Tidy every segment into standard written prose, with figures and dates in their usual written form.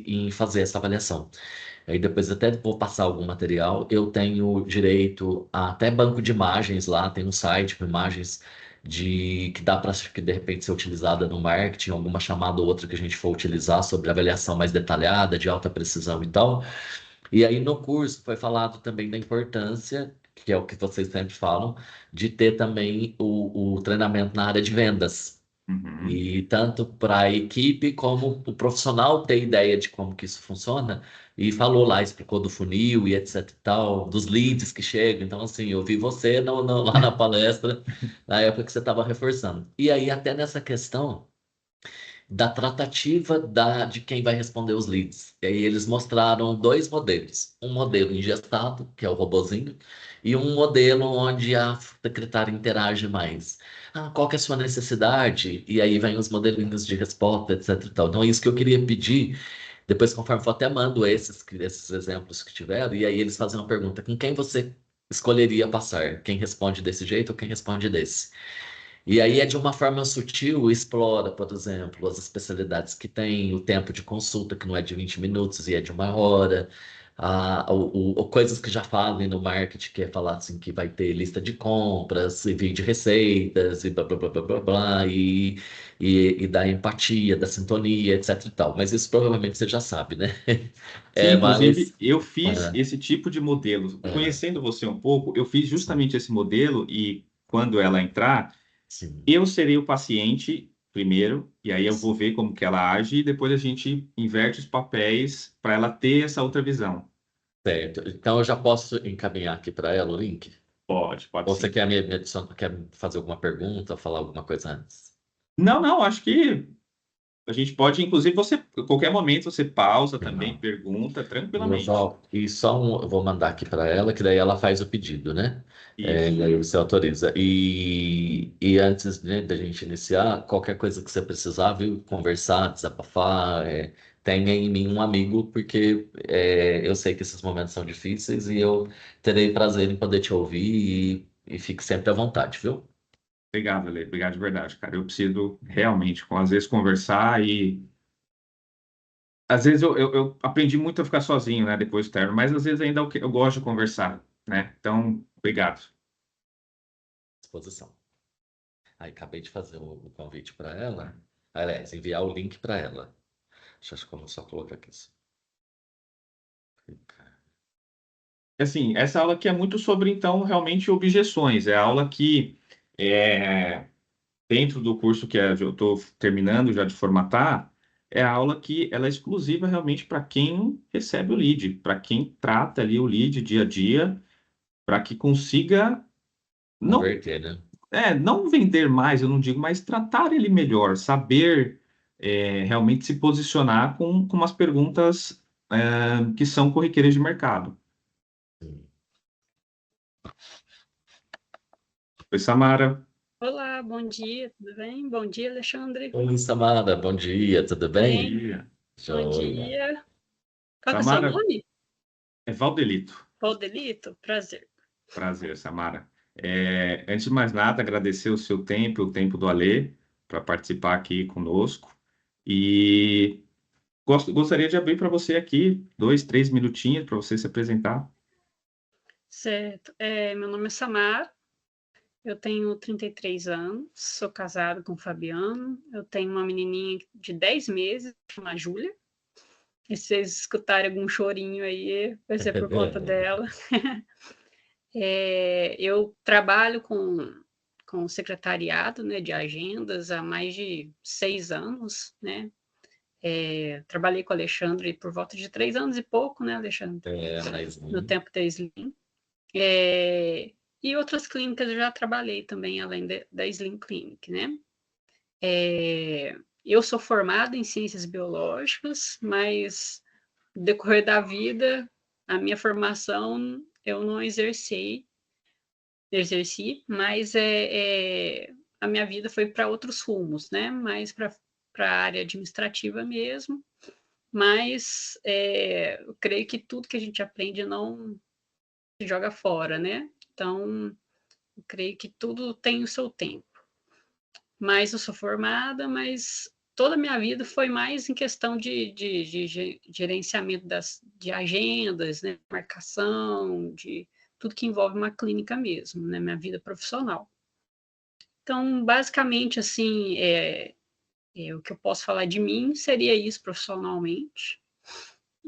em fazer essa avaliação. Aí depois até vou passar algum material. Eu tenho direito a até banco de imagens lá, tem um site com imagens que dá para que de repente ser utilizada no marketing, alguma chamada ou outra que a gente for utilizar sobre avaliação mais detalhada, de alta precisão e tal. E aí no curso foi falado também da importância, que é o que vocês sempre falam, de ter também o treinamento na área de vendas. Uhum. E tanto para a equipe como o profissional ter ideia de como que isso funciona. E falou lá, explicou do funil e etc e tal, dos leads que chegam. Então, assim, eu vi você lá na palestra, na época que você estava reforçando. E aí, até nessa questão da tratativa de quem vai responder os leads. E aí eles mostraram dois modelos. Um modelo ingestado, que é o robozinho, e um modelo onde a secretária interage mais. Ah, qual que é a sua necessidade? E aí vem os modelinhos de resposta, etc e tal. Então é isso que eu queria pedir. Depois, conforme for, até mando esses exemplos que tiveram, e aí eles fazem uma pergunta: com quem você escolheria passar? Quem responde desse jeito ou quem responde desse? E aí é de uma forma sutil, explora, por exemplo, as especialidades que tem, o tempo de consulta, que não é de 20 minutos e é de 1 hora, coisas que já falem no marketing, que é falar assim que vai ter lista de compras, envio de receitas, e blá blá blá blá blá, blá e da empatia, da sintonia, etc e tal. Mas isso provavelmente você já sabe, né? Sim, É, inclusive, mas. eu fiz ah, esse tipo de modelo. ah, Conhecendo você um pouco, eu fiz sim, justamente esse modelo e quando ela entrar, sim, eu serei o paciente primeiro, e aí eu vou sim. ver como que ela age e depois a gente inverte os papéis para ela ter essa outra visão. Certo. Então eu já posso encaminhar aqui para ela o link? Pode, pode Ou você sim. quer me adicionar, quer fazer alguma pergunta, falar alguma coisa antes? Não, não, acho que a gente pode, inclusive, você, a qualquer momento você pausa também, Não. pergunta Eu tranquilamente. só, e só eu vou mandar aqui para ela, que daí ela faz o pedido, né? E Isso. aí você autoriza. E antes, né, da gente iniciar, qualquer coisa que você precisar, viu? Conversar, desabafar, tenha em mim um amigo, porque eu sei que esses momentos são difíceis e eu terei prazer em poder te ouvir e fique sempre à vontade, viu? Obrigado, Ale. Obrigado de verdade, cara. Eu preciso realmente, às vezes, conversar e às vezes eu aprendi muito a ficar sozinho, né, depois do término, mas às vezes ainda eu gosto de conversar, né? Então, obrigado. Disposição. Aí acabei de fazer o convite para ela. Aliás, enviar o link para ela. Acho que como só colocar aqui. Assim, essa aula aqui é muito sobre, então, realmente objeções. É a aula que, é, dentro do curso que eu estou terminando já de formatar, é a aula que ela é exclusiva realmente para quem recebe o lead, para quem trata ali o lead dia a dia, para que consiga não Converter, né? não vender mais, eu não digo, mas tratar ele melhor, saber realmente se posicionar com umas perguntas que são corriqueiras de mercado. Sim. Oi, Samara. Olá, bom dia, tudo bem? Bom dia, Alexandre. Oi, Samara, bom dia, tudo Bom bem? Bem, dia. bom Joia. dia. Qual que é o seu Samara, nome? é Valdelito. Valdelito? Prazer. Prazer, Samara. Antes de mais nada, agradecer o seu tempo, o tempo do Alê, para participar aqui conosco. E gostaria de abrir para você aqui 2, 3 minutinhos para você se apresentar. Certo. Meu nome é Samar, eu tenho 33 anos, sou casado com o Fabiano, eu tenho uma menininha de 10 meses, chama Júlia. E se vocês escutarem algum chorinho aí, vai ser por conta dela. Eu trabalho com secretariado, né, de agendas há mais de 6 anos, né? Trabalhei com o Alexandre por volta de 3 anos e pouco, né, Alexandre? Mas No tempo da Slim. E outras clínicas eu já trabalhei também, além da Slim Clinic, né? Eu sou formada em ciências biológicas, mas no decorrer da vida, a minha formação eu não exerci, mas a minha vida foi para outros rumos, né? Mais para a área administrativa mesmo, mas eu creio que tudo que a gente aprende não se joga fora, né? Então, eu creio que tudo tem o seu tempo. Mas eu sou formada, mas toda a minha vida foi mais em questão de gerenciamento de agendas, né, marcação, de tudo que envolve uma clínica mesmo, né, minha vida profissional. Então, basicamente, assim, o que eu posso falar de mim seria isso profissionalmente.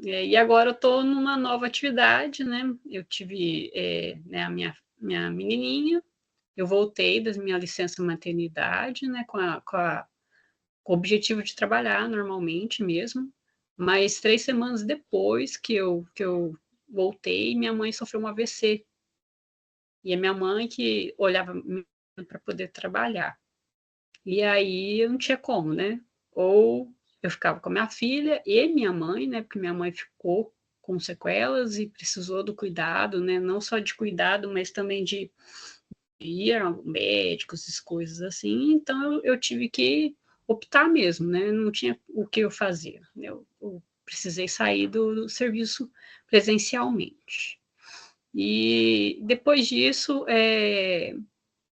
E agora eu estou numa nova atividade, né? Eu tive né, a minha menininha, eu voltei da minha licença maternidade, né, com o objetivo de trabalhar normalmente mesmo, mas 3 semanas depois que eu voltei, minha mãe sofreu um AVC. E a minha mãe que olhava para poder trabalhar. E aí eu não tinha como, né? Ou eu ficava com a minha filha e minha mãe, né? Porque minha mãe ficou com sequelas e precisou do cuidado, né? Não só de cuidado, mas também de ir a médicos, essas coisas assim. Então eu tive que optar mesmo, né? Não tinha o que eu fazer. Eu precisei sair do serviço presencialmente. E depois disso,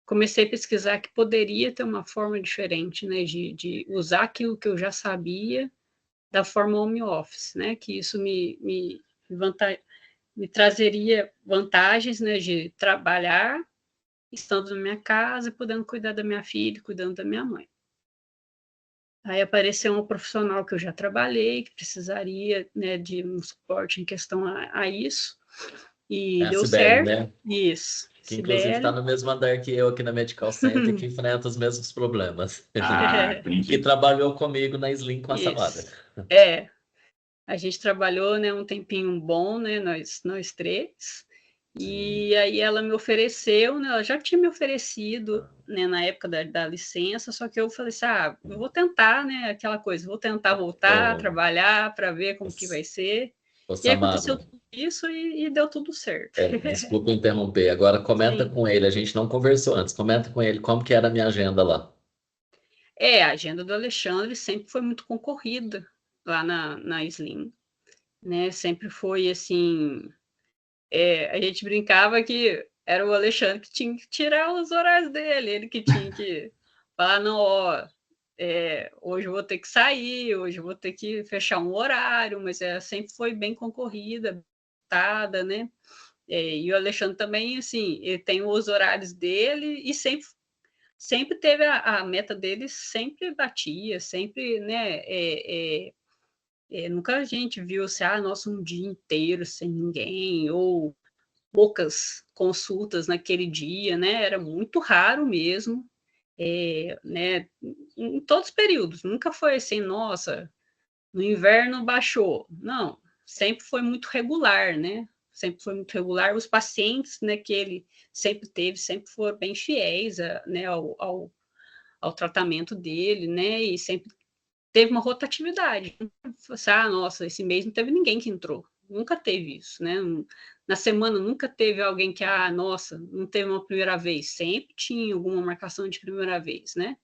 comecei a pesquisar que poderia ter uma forma diferente, né, de usar aquilo que eu já sabia da forma home office, né, que isso me trazeria vantagens, né, de trabalhar estando na minha casa, podendo cuidar da minha filha, cuidando da minha mãe. Aí apareceu um profissional que eu já trabalhei, que precisaria, né, de um suporte em questão a isso, e É a deu Cibele, certo. né? Isso, Que inclusive está Cibele. no mesmo andar que eu aqui na Medical Center, que enfrenta os mesmos problemas. Ah, Que entendi. trabalhou comigo na Slim com a Samara. Isso. A gente trabalhou, né, um tempinho bom, né, nós três. Sim. E aí ela me ofereceu, né, ela já tinha me oferecido, né, na época da licença, só que eu falei assim, eu vou tentar, né, aquela coisa, vou tentar voltar a Ô, trabalhar para ver como que vai ser. ô E aí aconteceu Samara, tudo isso e deu tudo certo. desculpa interromper. Agora comenta Sim. com ele, a gente não conversou antes. Comenta com ele como que era a minha agenda lá. A agenda do Alexandre sempre foi muito concorrida lá na Slim, né? Sempre foi assim. A gente brincava que era o Alexandre que tinha que tirar os horários dele, ele que tinha que falar, não, ó, hoje eu vou ter que sair, hoje eu vou ter que fechar um horário, mas sempre foi bem concorrida, né? E o Alexandre também, assim, ele tem os horários dele e sempre teve a meta dele, sempre batia, sempre, né? Nunca a gente viu assim, nossa, um dia inteiro sem ninguém, ou poucas consultas naquele dia, né? Era muito raro mesmo, né? Em todos os períodos, nunca foi assim, nossa, no inverno baixou. Não, sempre foi muito regular, né? Sempre foi muito regular. Os pacientes, né, que ele sempre teve, sempre foram bem fiéis, né, ao tratamento dele, né? E sempre teve uma rotatividade. Nossa, esse mês não teve ninguém que entrou. Nunca teve isso, né? Na semana nunca teve alguém que, nossa, não teve uma primeira vez. Sempre tinha alguma marcação de primeira vez, né?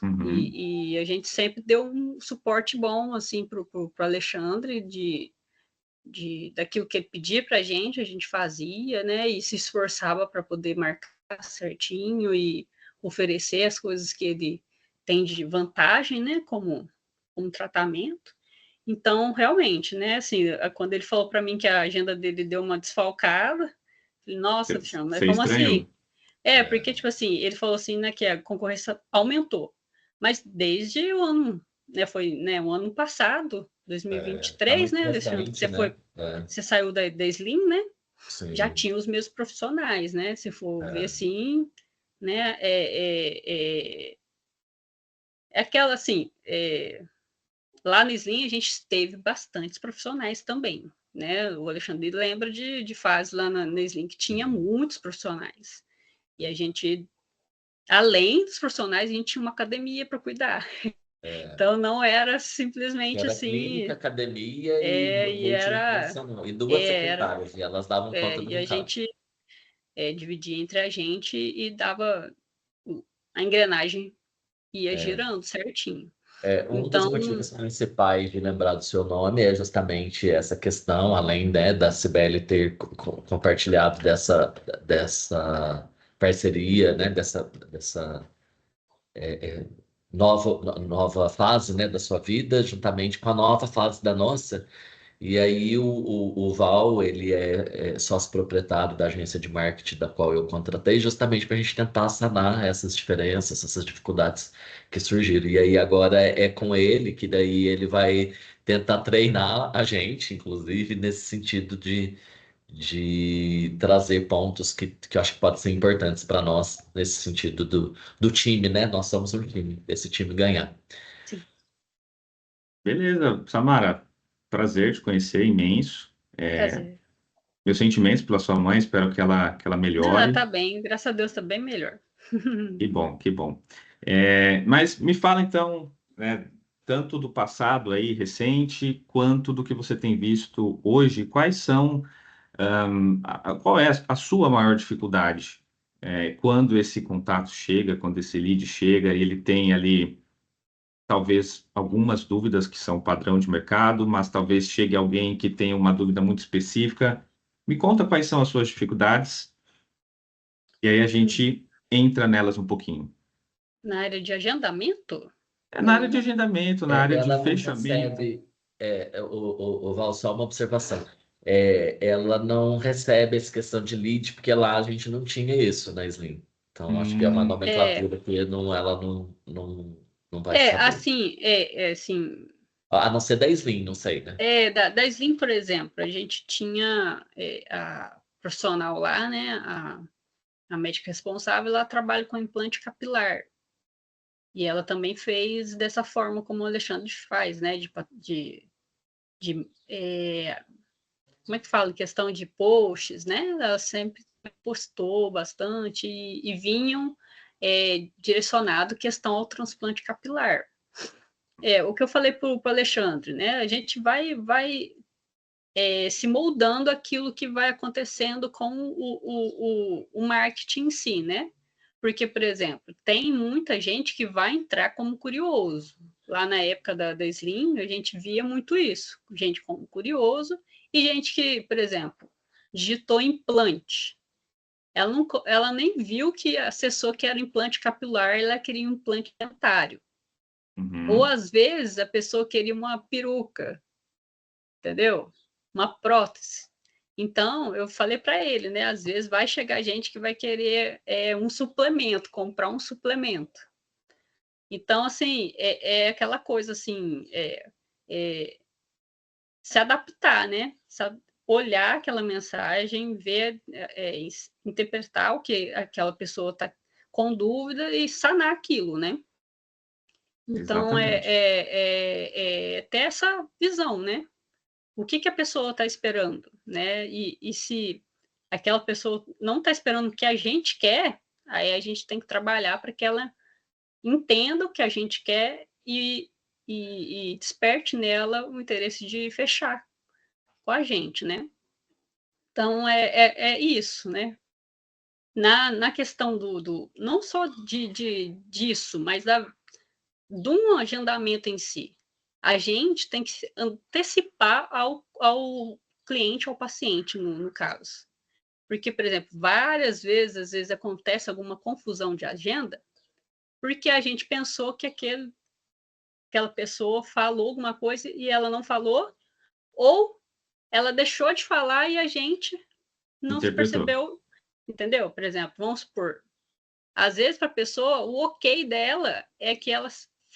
Uhum. E a gente sempre deu um suporte bom, assim, para o Alexandre, daquilo que ele pedia para a gente fazia, né? E se esforçava para poder marcar certinho e oferecer as coisas que ele tem de vantagem, né? Como um tratamento. Então, realmente, né? Assim, quando ele falou para mim que a agenda dele deu uma desfalcada, falei, nossa, Alexandre, mas Você como assim? estranhou? Porque, tipo assim, ele falou assim, né, que a concorrência aumentou. Mas desde o ano, né, foi, né, o ano passado, Tá 2023, muito né, Alexandre, que presente, né? você saiu da Slim, né? Já Sim. tinha os mesmos profissionais, né? Se for ver É. assim, né, aquela assim, lá no Slim a gente teve bastantes profissionais também, né? O Alexandre lembra de fase lá na Slim que tinha muitos profissionais. E a gente, além dos profissionais, a gente tinha uma academia para cuidar. É. Então não era simplesmente Era clínica, assim, academia e e era, multifuncional. E duas era secretárias, e elas davam conta do e a recado. gente dividia entre a gente e dava a engrenagem ia É. girando certinho. Um dos Então, motivos principais de lembrar do seu nome é justamente essa questão, além, né, da Cibele ter compartilhado dessa parceria, né, dessa nova fase, né, da sua vida, juntamente com a nova fase da nossa. E aí o Val, ele é sócio proprietário da agência de marketing da qual eu contratei, justamente para a gente tentar sanar essas diferenças, essas dificuldades que surgiram. E aí agora é com ele que daí ele vai tentar treinar a gente, inclusive, nesse sentido de trazer pontos que eu acho que podem ser importantes para nós, nesse sentido do time, né? Nós somos um time, esse time ganhar. Sim, Beleza, Samara, prazer te conhecer, imenso. prazer. Meus sentimentos pela sua mãe, espero que ela Não, ela melhore. tá bem, graças a Deus tá bem melhor. Que bom, que bom. Mas me fala então, né, tanto do passado aí recente, quanto do que você tem visto hoje, quais são, qual é a sua maior dificuldade? Quando esse contato chega, quando esse lead chega, e ele tem ali talvez algumas dúvidas que são padrão de mercado, mas talvez chegue alguém que tenha uma dúvida muito específica. Me conta quais são as suas dificuldades, e aí a gente entra nelas um pouquinho. Na área de agendamento? É na área de Ou... agendamento, na área de Ela não fechamento. recebe, o Val, só uma observação. Ela não recebe essa questão de lead, porque lá a gente não tinha isso na Slim. Então, acho que é uma É, nomenclatura que não, ela não vai saber. assim, assim, A não ser da Slim, não sei, né? da Slim, por exemplo, a gente tinha a profissional lá, né, a médica responsável, ela trabalha com implante capilar. E ela também fez dessa forma como o Alexandre faz, né, como é que fala, questão de posts, né, ela sempre postou bastante e vinham direcionado questão ao transplante capilar. O que eu falei para o Alexandre, né? A gente vai se moldando aquilo que vai acontecendo com o marketing em si, né? Porque, por exemplo, tem muita gente que vai entrar como curioso. Lá na época da Slim, a gente via muito isso. Gente como curioso e gente que, por exemplo, digitou implante. Ela nem viu que acessou que era implante capilar, ela queria um implante dentário. Ou, Uhum. às vezes, a pessoa queria uma peruca, entendeu? Uma prótese. Então, eu falei para ele, né? Às vezes vai chegar gente que vai querer um suplemento, comprar um suplemento. Então, assim, aquela coisa assim, se adaptar, né? Olhar aquela mensagem, ver, interpretar o que aquela pessoa está com dúvida e sanar aquilo, né? Então, Exatamente. ter essa visão, né? O que a pessoa está esperando, né? E se aquela pessoa não está esperando o que a gente quer, aí a gente tem que trabalhar para que ela entenda o que a gente quer e desperte nela o interesse de fechar com a gente, né? Então, é isso, né? Na questão não só disso, mas de um agendamento em si. A gente tem que se antecipar ao cliente, ao paciente, no caso. Porque, por exemplo, várias vezes, às vezes acontece alguma confusão de agenda, porque a gente pensou que aquela pessoa falou alguma coisa e ela não falou, ou ela deixou de falar e a gente não se Interpretou. percebeu, entendeu? Por exemplo, vamos supor, às vezes para a pessoa, o ok dela é que ela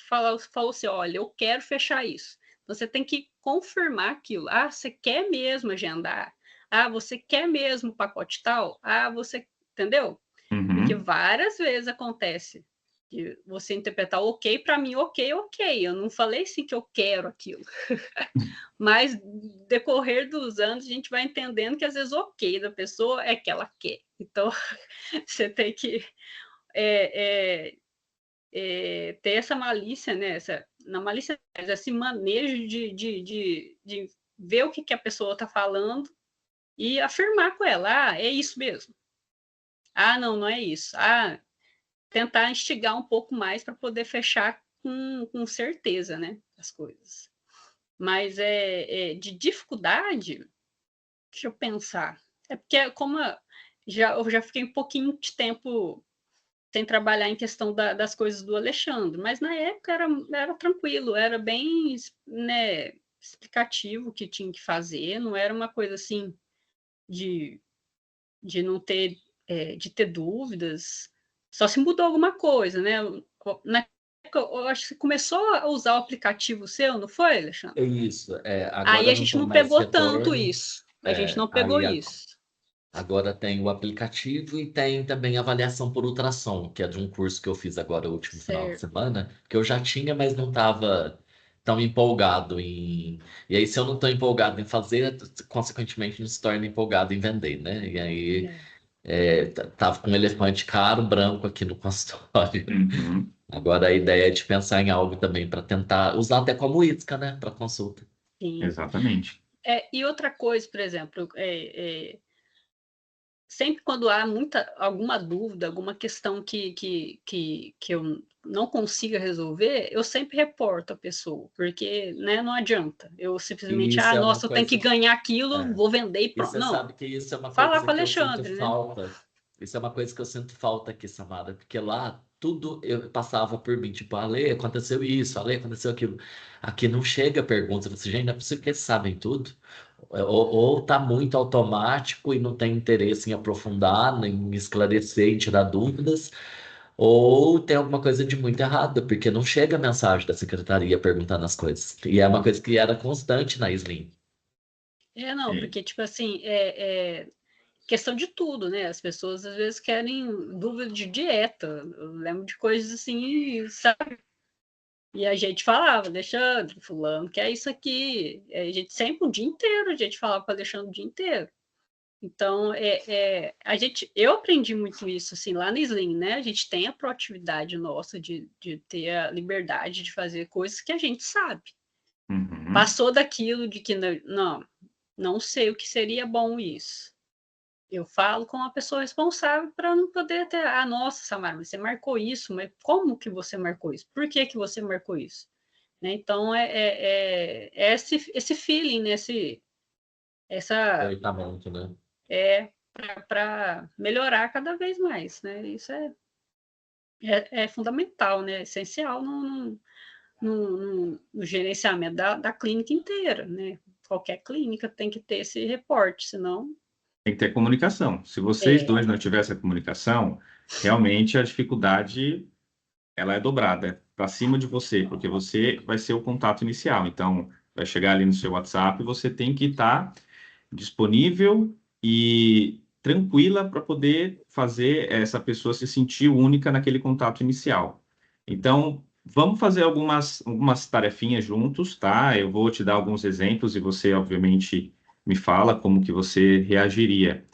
falou assim, olha, eu quero fechar isso. Você tem que confirmar aquilo. Ah, você quer mesmo agendar? Ah, você quer mesmo o pacote tal? Ah, você... Entendeu? Porque Uhum. várias vezes acontece de você interpretar ok, para mim, ok, ok. Eu não falei assim que eu quero aquilo. Mas, decorrer dos anos, a gente vai entendendo que às vezes o ok da pessoa é que ela quer. Então, você tem que ter essa malícia, né? Na malícia, esse manejo de ver o que a pessoa está falando e afirmar com ela, é isso mesmo. Ah, não é isso. Ah, tentar instigar um pouco mais para poder fechar com certeza, né? As coisas. Mas de dificuldade, deixa eu pensar. É porque, como eu já fiquei um pouquinho de tempo sem trabalhar em questão das coisas do Alexandre, mas na época era tranquilo, era bem, né, explicativo o que tinha que fazer, não era uma coisa assim de não ter, de ter dúvidas, só se mudou alguma coisa, né? Na época, eu acho que você começou a usar o aplicativo seu, não foi, Alexandre? Isso, Aí agora a não gente tem não mais pegou tanto retorno. isso. A gente não pegou Aí isso. agora tem o aplicativo e tem também avaliação por ultrassom, que é de um curso que eu fiz agora, o último final de Certo. semana, que eu já tinha, mas não estava tão empolgado em. E aí, se eu não estou empolgado em fazer, consequentemente, não se torna empolgado em vender, né? E aí, É. tava com um elefante caro, branco aqui no consultório. Uhum. Agora a ideia é de pensar em algo também para tentar usar até como isca, né? Para consulta. Sim. Exatamente. E outra coisa, por exemplo, sempre quando há alguma dúvida, alguma questão que eu não consiga resolver, eu sempre reporto a pessoa, porque, né, não adianta. Eu E simplesmente, isso é uma nossa, eu tenho que coisa. ganhar aquilo, É. vou vender e E pronto. você Não, sabe que isso é uma falar coisa com o que eu sinto Alexandre, né? falta. Isso é uma coisa que eu sinto falta aqui, Samara, porque lá tudo eu passava por mim, tipo, Ale, aconteceu isso, Ale, aconteceu aquilo. Aqui não chega pergunta, você, gente, não é possível que eles sabem tudo. Ou tá muito automático e não tem interesse em aprofundar, em esclarecer, em tirar dúvidas, ou tem alguma coisa de muito errado, porque não chega a mensagem da secretaria perguntando as coisas. E é uma coisa que era constante na Slim. Não, É, porque, tipo assim, questão de tudo, né? As pessoas às vezes querem dúvida de dieta. Eu lembro de coisas assim, sabe? E a gente falava, Alexandre, fulano, que é isso aqui. A gente sempre o dia inteiro, a gente falava com o Alexandre o dia inteiro. Então, eu aprendi muito isso, assim, lá na Slim, né? A gente tem a proatividade nossa de ter a liberdade de fazer coisas que a gente sabe. uhum. Passou daquilo de que, não sei o que seria bom isso. Eu falo com a pessoa responsável para não poder ter, nossa, Samara, mas você marcou isso, mas como que você marcou isso? Por que que você marcou isso? Né? Então, esse feeling, né? Essa, Perfeitamente, né? para melhorar cada vez mais, né? Isso é fundamental, né? Essencial no gerenciamento da clínica inteira, né? Qualquer clínica tem que ter esse reporte, senão Tem que ter comunicação. Se vocês é, dois não tivessem a comunicação, realmente a dificuldade ela é dobrada para cima de você, porque você vai ser o contato inicial. Então, vai chegar ali no seu WhatsApp, você tem que estar disponível e tranquila para poder fazer essa pessoa se sentir única naquele contato inicial. Então, vamos fazer algumas tarefinhas juntos, tá? Eu vou te dar alguns exemplos e você, obviamente, me fala como que você reagiria.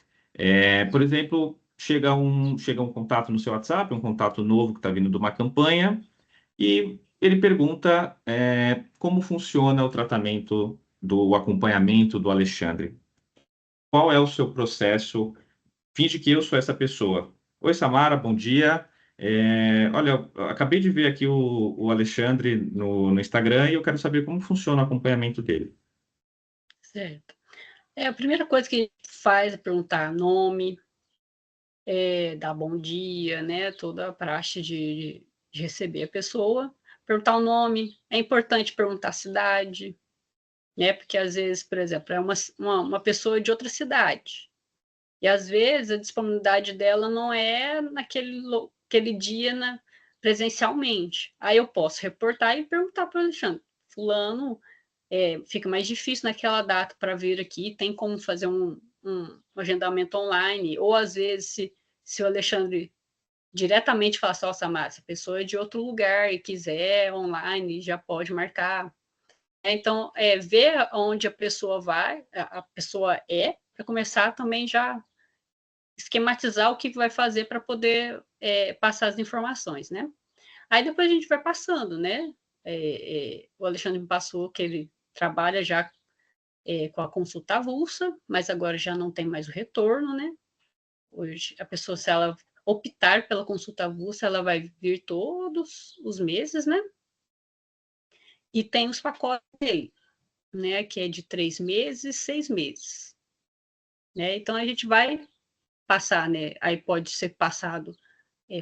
Por exemplo, chega um contato no seu WhatsApp, um contato novo que está vindo de uma campanha, e ele pergunta, como funciona o tratamento do acompanhamento do Alexandre. Qual é o seu processo? Finge que eu sou essa pessoa. Oi, Samara, bom dia. Olha, eu acabei de ver aqui o Alexandre no Instagram e eu quero saber como funciona o acompanhamento dele. certo. A primeira coisa que a gente faz é perguntar nome, dar bom dia, né? Toda a praxe de receber a pessoa. Perguntar o nome, é importante perguntar a cidade, né? Porque às vezes, por exemplo, é uma pessoa de outra cidade. E às vezes a disponibilidade dela não é aquele dia presencialmente. Aí eu posso reportar e perguntar para o Alexandre, fulano, fica mais difícil naquela data para vir aqui, tem como fazer um agendamento online, ou às vezes se o Alexandre diretamente falar só, Samara, essa pessoa é de outro lugar e quiser online, já pode marcar. Então, ver onde a pessoa vai, a pessoa para começar também já esquematizar o que vai fazer para poder passar as informações, né? Aí depois a gente vai passando, né? O Alexandre me passou que ele trabalha já com a consulta avulsa, mas agora já não tem mais o retorno, né? Hoje, a pessoa, se ela optar pela consulta avulsa, ela vai vir todos os meses, né? E tem os pacotes dele, né? Que é de 3 meses, 6 meses. Né? Então, a gente vai passar, né? Aí pode ser passado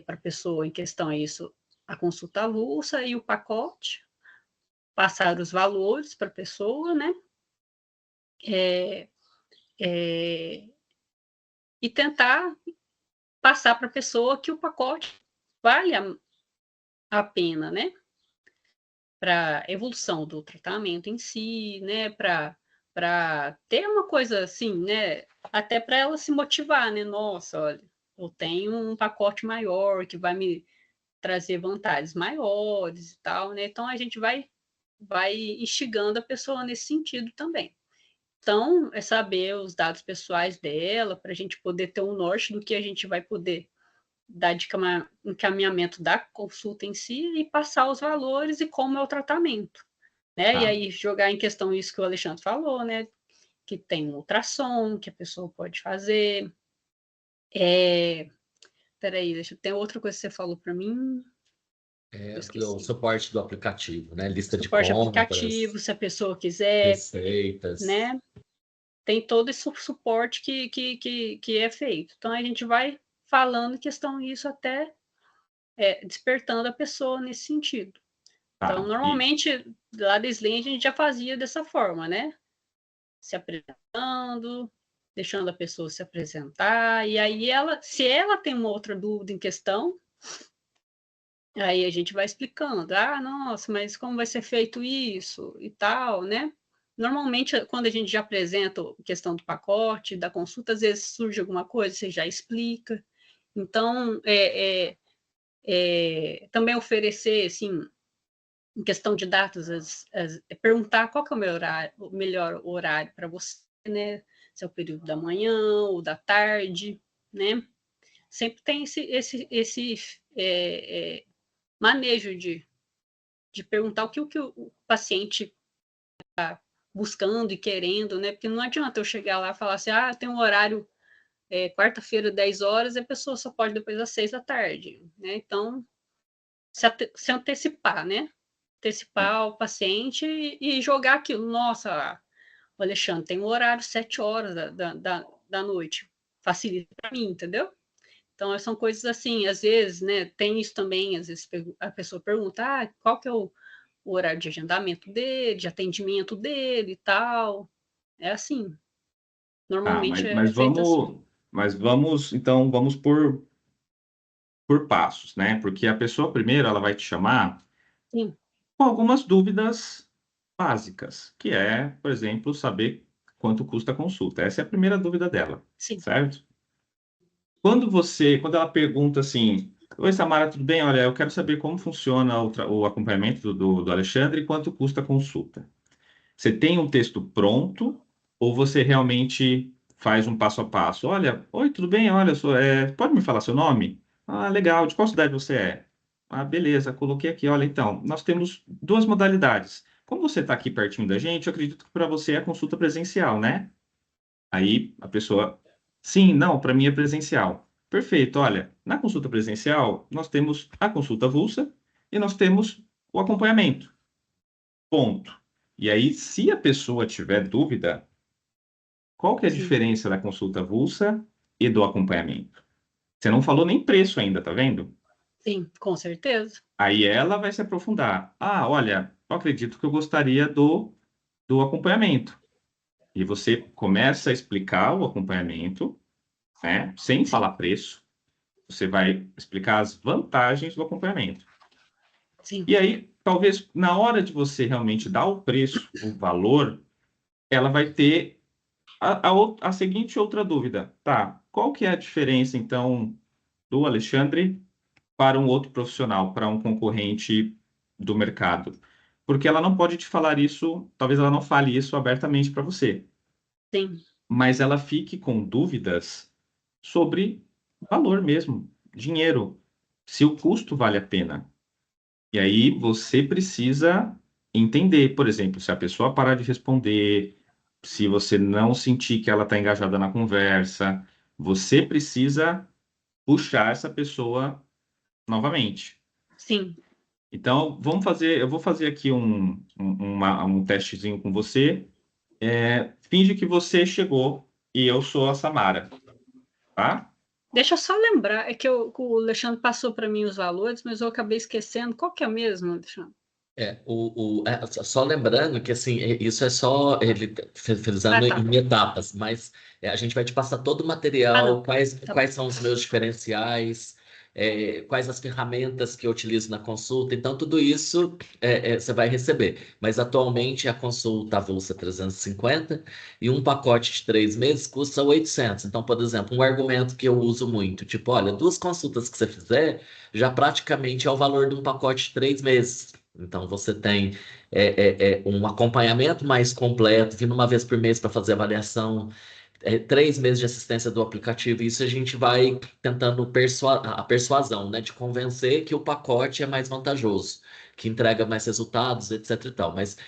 para a pessoa em questão é isso, a consulta avulsa e o pacote, passar os valores para a pessoa, né? É, é, e tentar passar para a pessoa que o pacote vale a pena, né? Para a evolução do tratamento em si, né? Para ter uma coisa assim, né? Até para ela se motivar, né? Nossa, olha, eu tenho um pacote maior que vai me trazer vantagens maiores e tal, né? Então a gente vai instigando a pessoa nesse sentido também. Então, é saber os dados pessoais dela, para a gente poder ter um norte do que a gente vai poder dar de encaminhamento da consulta em si e passar os valores e como é o tratamento. Né? Tá. E aí jogar em questão isso que o Alexandre falou, né? Que tem um ultrassom que a pessoa pode fazer. Peraí, tem outra coisa que você falou para mim. Eu O esqueci. suporte do aplicativo, né? Lista de Suporte compras, aplicativo, se a pessoa quiser, receitas. né? Tem todo esse suporte que é feito. Então a gente vai falando questão isso até despertando a pessoa nesse sentido. Então, Tá. normalmente, lá da Sling, a gente já fazia dessa forma, né? Se apresentando, deixando a pessoa se apresentar, e aí se ela tem uma outra dúvida em questão, aí a gente vai explicando, nossa, mas como vai ser feito isso e tal, né? Normalmente, quando a gente já apresenta a questão do pacote, da consulta, às vezes surge alguma coisa, você já explica. Então, também oferecer, assim, em questão de datas, perguntar qual que é o melhor horário para você, né? Se é o período da manhã ou da tarde, né? Sempre tem esse manejo de perguntar o que o paciente está buscando e querendo, né? Porque não adianta eu chegar lá e falar assim, tem um horário quarta-feira, 10 horas, e a pessoa só pode depois das 6 da tarde, né? Então, se antecipar, né? Antecipar o paciente e jogar aquilo. Nossa, o Alexandre tem um horário 7 horas da noite. Facilita para mim, entendeu? Então, são coisas assim, às vezes, né? Tem isso também, às vezes a pessoa pergunta, qual que é o horário de agendamento dele, de atendimento dele e tal. É assim. Tá, Normalmente mas, é mas feito assim. então, vamos por passos, né? Porque a pessoa primeiro, ela vai te chamar Sim, com algumas dúvidas básicas, que é, por exemplo, saber quanto custa a consulta. Essa é a primeira dúvida dela, sim, certo? Quando ela pergunta assim, oi, Samara, tudo bem? Olha, eu quero saber como funciona o acompanhamento do Alexandre e quanto custa a consulta. Você tem um texto pronto ou você realmente faz um passo a passo? Olha, oi, tudo bem? Olha, pode me falar seu nome? Ah, legal. De qual cidade você é? Ah, beleza. Coloquei aqui. Olha, então, nós temos duas modalidades. Como você está aqui pertinho da gente, eu acredito que para você é a consulta presencial, né? Aí a pessoa, sim, não, para mim é presencial. Perfeito. Olha, na consulta presencial, nós temos a consulta avulsa e nós temos o acompanhamento. Ponto. E aí, se a pessoa tiver dúvida, qual que é a sim, diferença da consulta avulsa e do acompanhamento? Você não falou nem preço ainda, tá vendo? sim, com certeza. Aí ela vai se aprofundar. Ah, olha, eu acredito que eu gostaria do acompanhamento. E você começa a explicar o acompanhamento, né? Sem Sim, falar preço. Você vai explicar as vantagens do acompanhamento. sim, E aí, talvez na hora de você realmente dar o preço, o valor, ela vai ter a seguinte outra dúvida, tá? Qual que é a diferença, então, do Alexandre para um outro profissional, para um concorrente do mercado? Porque ela não pode te falar isso, talvez ela não fale isso abertamente para você, sim, mas ela fique com dúvidas sobre valor mesmo, dinheiro, se o custo vale a pena. E aí você precisa entender, por exemplo, se a pessoa parar de responder, se você não sentir que ela está engajada na conversa, você precisa puxar essa pessoa novamente. sim. Então, eu vou fazer aqui um testezinho com você. Finge que você chegou e eu sou a Samara, tá? Deixa eu só lembrar, é que o Alexandre passou para mim os valores, mas eu acabei esquecendo. Qual que é mesmo, Alexandre? Só lembrando que assim, isso é só ele Ah, frisando tá. em etapas, mas a gente vai te passar todo o Ah, material, não. quais, Tá bom. quais são os meus diferenciais, quais as ferramentas que eu utilizo na consulta, então tudo isso você vai receber. Mas atualmente a consulta avulsa 350 e um pacote de 3 meses custa 800. Então, por exemplo, um argumento que eu uso muito, tipo, olha, 2 consultas que você fizer já praticamente é o valor de um pacote de 3 meses. Então, você tem um acompanhamento mais completo, vindo uma vez por mês para fazer avaliação, 3 meses de assistência do aplicativo. Isso a gente vai tentando a persuasão, né, de convencer que o pacote é mais vantajoso, que entrega mais resultados, etc e tal. Mas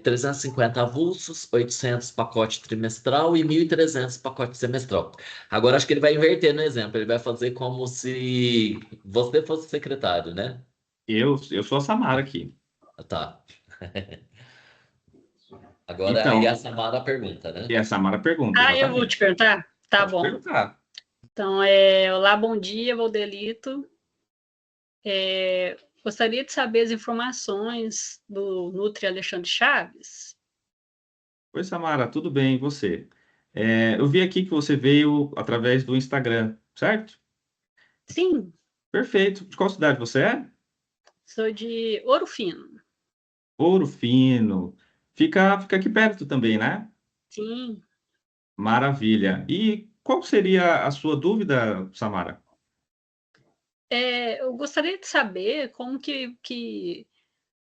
350 avulsos, 800 pacote trimestral e 1.300 pacote semestral. Agora, acho que ele vai inverter no exemplo, ele vai fazer como se você fosse secretário, né? Eu sou a Samara aqui. Tá. Agora, aí Então, a Samara pergunta, e né? a Samara pergunta, Ah, eu vou te exatamente. perguntar? Tá Pode bom. perguntar. Então, olá, bom dia, Valdelito. Gostaria de saber as informações do Nutri Alexandre Chaves. Oi, Samara, tudo bem? E você? Eu vi aqui que você veio através do Instagram, certo? Sim, Perfeito. De qual cidade você é? sou de Ouro Fino. Ouro Fino. Fica aqui perto também, né? Sim. Maravilha. E qual seria a sua dúvida, Samara? Eu gostaria de saber como que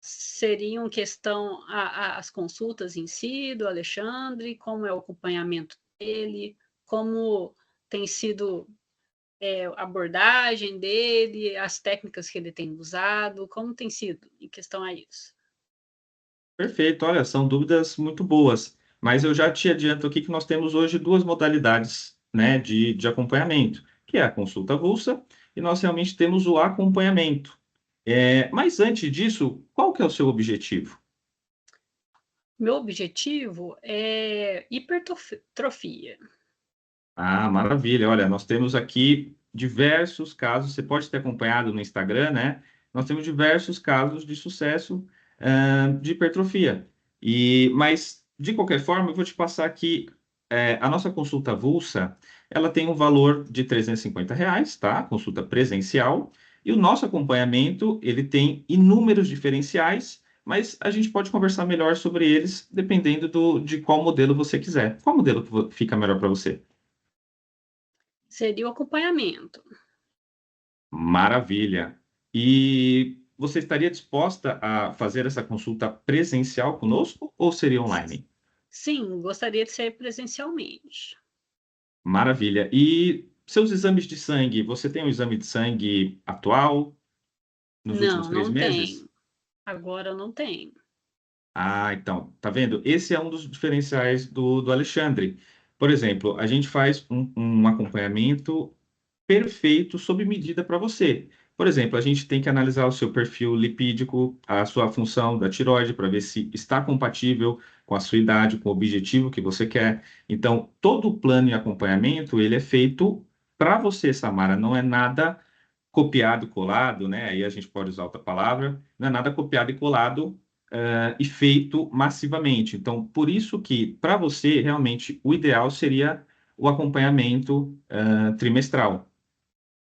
seriam questão as consultas em si do Alexandre, como é o acompanhamento dele, como tem sido a abordagem dele, as técnicas que ele tem usado, como tem sido em questão a isso. Perfeito. Olha, são dúvidas muito boas. Mas eu já te adianto aqui que nós temos hoje duas modalidades, né, de acompanhamento, que é a consulta avulsa e nós realmente temos o acompanhamento. Mas antes disso, qual que é o seu objetivo? Meu objetivo é hipertrofia. Ah, maravilha. Olha, nós temos aqui diversos casos, você pode ter acompanhado no Instagram, né? Nós temos diversos casos de sucesso, de hipertrofia. Mas, de qualquer forma, eu vou te passar aqui, a nossa consulta avulsa, ela tem um valor de R$ 350, tá? Consulta presencial. E o nosso acompanhamento, ele tem inúmeros diferenciais, mas a gente pode conversar melhor sobre eles, dependendo de qual modelo você quiser. Qual modelo que fica melhor para você? Seria o acompanhamento. Maravilha. E você estaria disposta a fazer essa consulta presencial conosco ou seria online? Sim, gostaria de ser presencialmente. Maravilha. E seus exames de sangue, você tem um exame de sangue atual nos últimos Não, três não meses? tenho. Agora eu não tenho. Ah, então, tá vendo? Esse é um dos diferenciais do Alexandre. Por exemplo, a gente faz um acompanhamento perfeito sob medida para você. Por exemplo, a gente tem que analisar o seu perfil lipídico, a sua função da tireoide, para ver se está compatível com a sua idade, com o objetivo que você quer. Então, todo o plano e acompanhamento, ele é feito para você, Samara. Não é nada copiado e colado, né? Aí a gente pode usar outra palavra. Não é nada copiado e colado, e feito massivamente. Então, por isso que, para você, realmente, o ideal seria o acompanhamento, trimestral.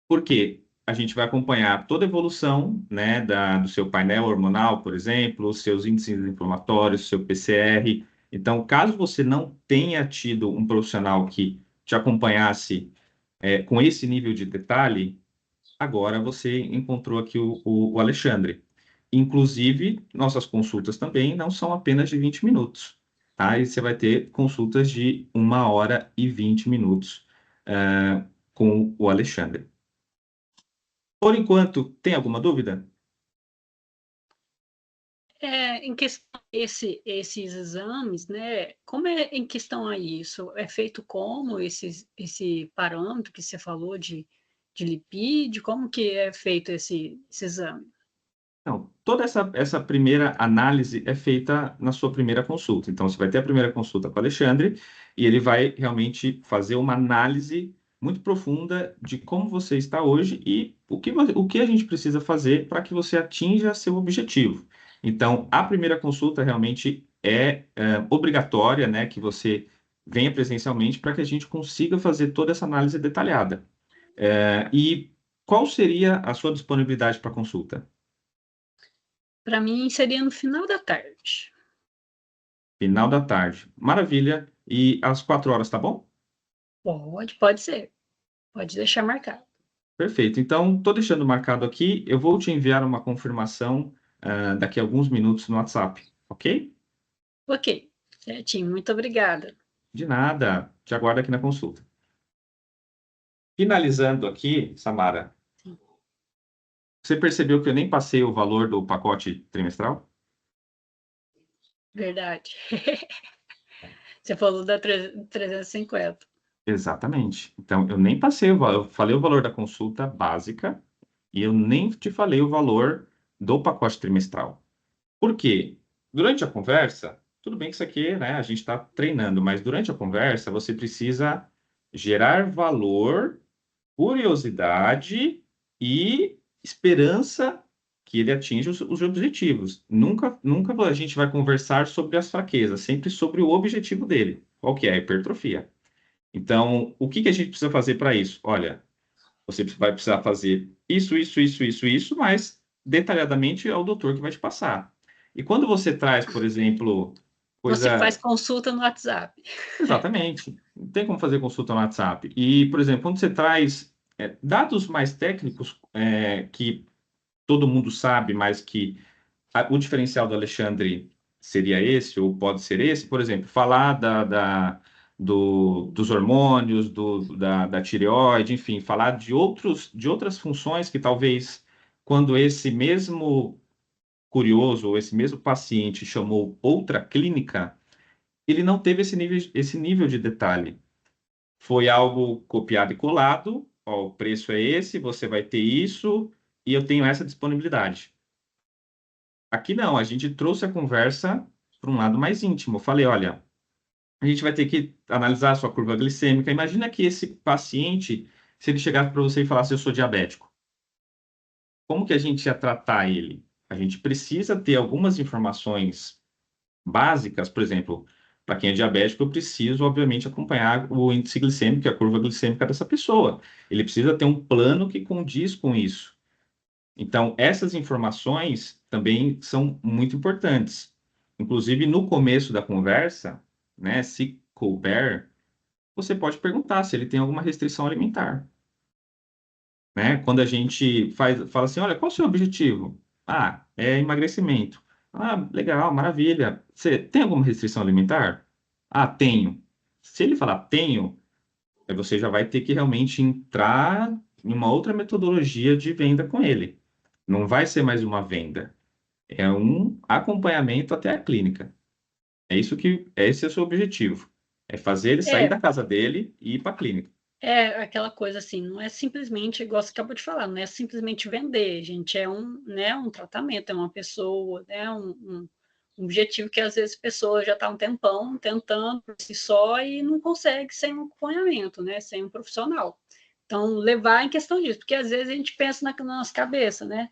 Por quê? A gente vai acompanhar toda a evolução, né, do seu painel hormonal, por exemplo, os seus índices inflamatórios, seu PCR. Então, caso você não tenha tido um profissional que te acompanhasse, com esse nível de detalhe, agora você encontrou aqui o Alexandre. Inclusive, nossas consultas também não são apenas de 20 minutos, tá? E você vai ter consultas de 1 hora e 20 minutos, com o Alexandre. Por enquanto, tem alguma dúvida? Em questão esses exames, né? Como é em questão a isso? É feito como esse parâmetro que você falou de lipídio? Como que é feito esse exame? Não, toda essa primeira análise é feita na sua primeira consulta. Então, você vai ter a primeira consulta com o Alexandre e ele vai realmente fazer uma análise, muito profunda de como você está hoje e o que a gente precisa fazer para que você atinja seu objetivo. Então, a primeira consulta realmente é obrigatória, né, que você venha presencialmente para que a gente consiga fazer toda essa análise detalhada. E qual seria a sua disponibilidade para consulta? Para mim, seria no final da tarde. Final da tarde. Maravilha. E às 4 horas, tá bom? Pode ser. Pode deixar marcado. Perfeito. Então, estou deixando marcado aqui. Eu vou te enviar uma confirmação daqui a alguns minutos no WhatsApp, ok? Ok, certinho. Muito obrigada. De nada. Te aguardo aqui na consulta. Finalizando aqui, Samara, Sim. você percebeu que eu nem passei o valor do pacote trimestral? Verdade. Você falou da 350. Exatamente. Então, eu nem passei o valor. Eu falei o valor da consulta básica e eu nem te falei o valor do pacote trimestral. Por quê? Durante a conversa, tudo bem que isso aqui, né, a gente está treinando, mas durante a conversa você precisa gerar valor, curiosidade e esperança que ele atinja os objetivos. Nunca a gente vai conversar sobre as fraquezas, sempre sobre o objetivo dele. Qual que é? A hipertrofia. Então, o que que a gente precisa fazer para isso? Olha, você vai precisar fazer isso, mas detalhadamente é o doutor que vai te passar. E quando você traz, por exemplo, Você faz coisa. consulta no WhatsApp. Exatamente, não tem como fazer consulta no WhatsApp. E, por exemplo, quando você traz dados mais técnicos que todo mundo sabe, mas que o diferencial do Alexandre seria esse, ou pode ser esse, por exemplo, falar dos hormônios, da tireoide, enfim, falar de outras funções que talvez, quando esse mesmo curioso, ou esse mesmo paciente chamou outra clínica, ele não teve esse nível de detalhe. Foi algo copiado e colado, ó, o preço é esse, você vai ter isso, e eu tenho essa disponibilidade. Aqui não, a gente trouxe a conversa para um lado mais íntimo. Eu falei, olha, a gente vai ter que analisar a sua curva glicêmica. Imagina que esse paciente, se ele chegasse para você e falasse, eu sou diabético, como que a gente ia tratar ele? A gente precisa ter algumas informações básicas, por exemplo, para quem é diabético, eu preciso, obviamente, acompanhar o índice glicêmico, a curva glicêmica dessa pessoa. Ele precisa ter um plano que condiz com isso. Então, essas informações também são muito importantes. Inclusive, no começo da conversa, né, se couber, você pode perguntar se ele tem alguma restrição alimentar. Né? Quando a gente fala assim, olha, qual é o seu objetivo? Ah, é emagrecimento. Ah, legal, maravilha. Você tem alguma restrição alimentar? Ah, tenho. Se ele falar tenho, aí você já vai ter que realmente entrar em uma outra metodologia de venda com ele. Não vai ser mais uma venda, é um acompanhamento até a clínica. Esse é o seu objetivo. É fazer ele sair É, da casa dele e ir para a clínica. é aquela coisa assim, não é simplesmente, igual você acabou de falar, não é simplesmente vender, gente, né, um tratamento, é uma pessoa, né, um objetivo que às vezes a pessoa já está um tempão tentando por si só e não consegue sem um acompanhamento, né, sem um profissional. Então, levar em questão disso, porque às vezes a gente pensa na nossa cabeça, né?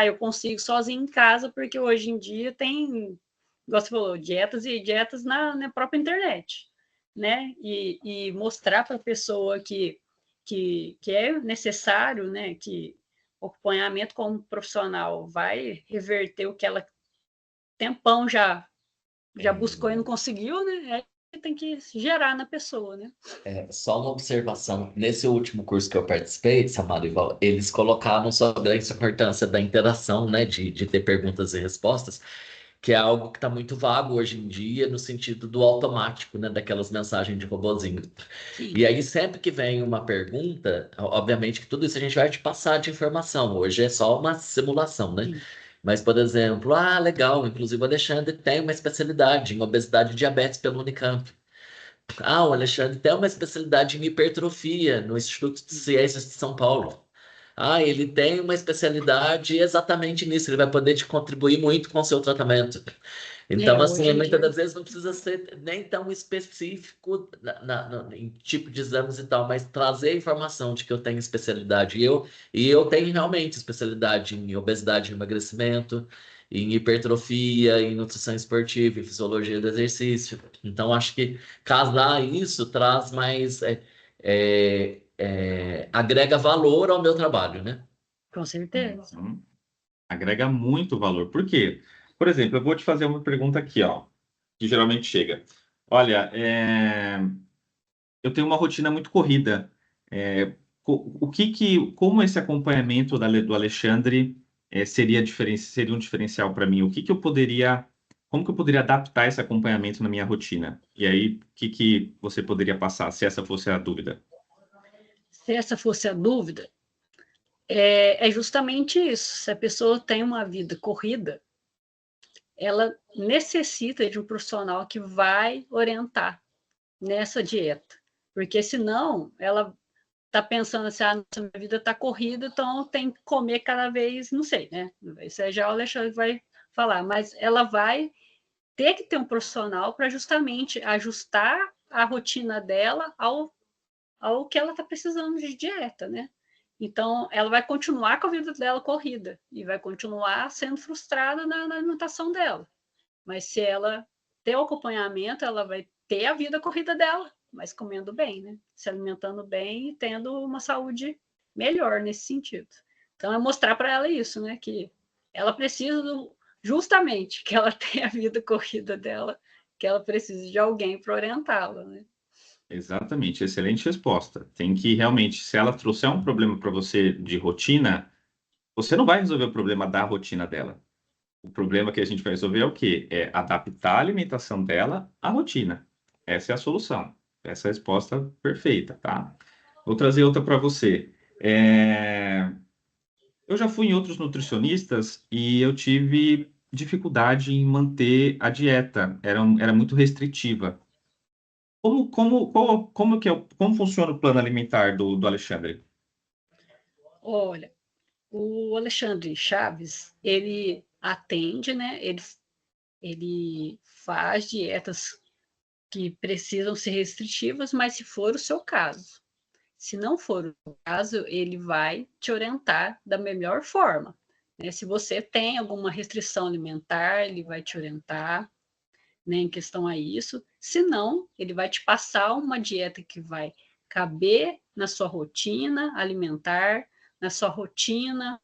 Eu consigo sozinho em casa, porque hoje em dia tem, igual você falou, dietas e dietas na própria internet, né? E mostrar para a pessoa que é necessário, né? Que o acompanhamento como profissional vai reverter o que ela tempão já buscou e não conseguiu, né? Tem que gerar na pessoa, né? Só uma observação. Nesse último curso que eu participei, Samara e Val, eles colocaram sobre a importância da interação, né? De ter perguntas e respostas, que é algo que está muito vago hoje em dia, no sentido do automático, né? Daquelas mensagens de robozinho. Sim. E aí, sempre que vem uma pergunta, obviamente que tudo isso a gente vai te passar de informação. Hoje é só uma simulação, né? Sim. Mas, por exemplo, legal, inclusive o Alexandre tem uma especialidade em obesidade e diabetes pelo Unicamp. O Alexandre tem uma especialidade em hipertrofia no Instituto de Ciências de São Paulo. Ele tem uma especialidade exatamente nisso, ele vai poder te contribuir muito com o seu tratamento. Então, assim, Hoje em muitas dia, das vezes não precisa ser nem tão específico em tipo de exames e tal, mas trazer a informação de que eu tenho especialidade. E eu tenho realmente especialidade em obesidade e emagrecimento, em hipertrofia, em nutrição esportiva, em fisiologia do exercício. Então, acho que casar isso traz mais, agrega valor ao meu trabalho, né? com certeza. Uhum. Agrega muito valor. Por quê? Por exemplo, eu vou te fazer uma pergunta aqui, ó, que geralmente chega. Olha, eu tenho uma rotina muito corrida. Como esse acompanhamento do Alexandre seria um diferencial para mim? Como que eu poderia adaptar esse acompanhamento na minha rotina? E aí, o que você poderia passar, se essa fosse a dúvida? Se essa fosse a dúvida, é justamente isso. Se a pessoa tem uma vida corrida, ela necessita de um profissional que vai orientar nessa dieta. Porque senão ela está pensando assim, nossa, minha vida está corrida, então tem que comer cada vez, não sei, né? Isso aí já o Alexandre vai falar, mas ela vai ter que ter um profissional para justamente ajustar a rotina dela ao que ela está precisando de dieta, né? Então, ela vai continuar com a vida dela corrida e vai continuar sendo frustrada na alimentação dela. Mas se ela ter o acompanhamento, ela vai ter a vida corrida dela, mas comendo bem, né? Se alimentando bem e tendo uma saúde melhor nesse sentido. Então, é mostrar para ela isso, né? Que ela precisa justamente que ela tenha a vida corrida dela, que ela precisa de alguém para orientá-la, né? Exatamente, excelente resposta. Tem que realmente, se ela trouxer um problema para você de rotina, você não vai resolver o problema da rotina dela. O problema que a gente vai resolver é o quê? É adaptar a alimentação dela à rotina. Essa é a solução. Essa é a resposta perfeita, tá? Vou trazer outra para você. Eu já fui em outros nutricionistas e eu tive dificuldade em manter a dieta. Era muito restritiva. Como funciona o plano alimentar do Alexandre? Olha, o Alexandre Chaves, ele atende, né? Ele faz dietas que precisam ser restritivas, mas se for o seu caso. Se não for o caso, ele vai te orientar da melhor forma, né? Se você tem alguma restrição alimentar, ele vai te orientar, né, em questão a isso. Se não, ele vai te passar uma dieta que vai caber na sua rotina alimentar, na sua rotina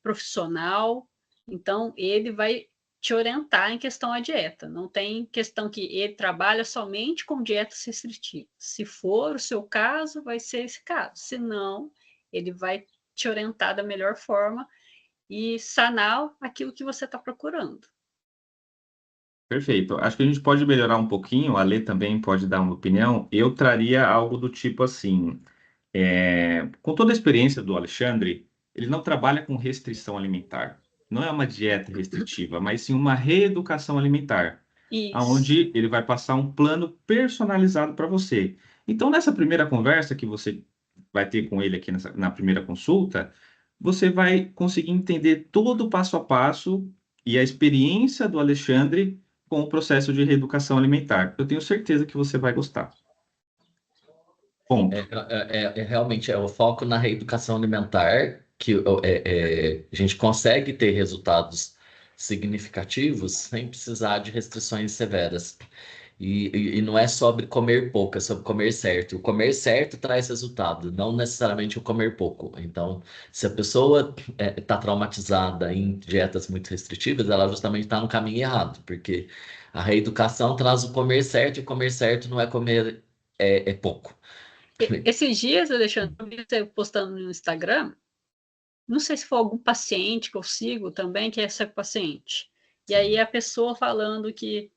profissional. Então, ele vai te orientar em questão à dieta. Não tem questão que ele trabalha somente com dietas restritivas. Se for o seu caso, vai ser esse caso. Se não, ele vai te orientar da melhor forma e sanar aquilo que você está procurando. Perfeito. Acho que a gente pode melhorar um pouquinho, a Lê também pode dar uma opinião. Eu traria algo do tipo assim, com toda a experiência do Alexandre, ele não trabalha com restrição alimentar. Não é uma dieta restritiva, mas sim uma reeducação alimentar, Isso. onde ele vai passar um plano personalizado para você. Então, nessa primeira conversa que você vai ter com ele aqui na primeira consulta, você vai conseguir entender todo o passo a passo e a experiência do Alexandre com o processo de reeducação alimentar. Eu tenho certeza que você vai gostar. É, Ponto. realmente o foco na reeducação alimentar, que a gente consegue ter resultados significativos sem precisar de restrições severas. E não é sobre comer pouco, é sobre comer certo. O comer certo traz resultado, não necessariamente o comer pouco. Então, se a pessoa está traumatizada em dietas muito restritivas, ela justamente está no caminho errado, porque a reeducação traz o comer certo, e o comer certo não é comer pouco. Esses dias, Alexandre, eu vi você postando no Instagram, não sei se foi algum paciente que eu sigo também, que é essa paciente. E aí a pessoa falando que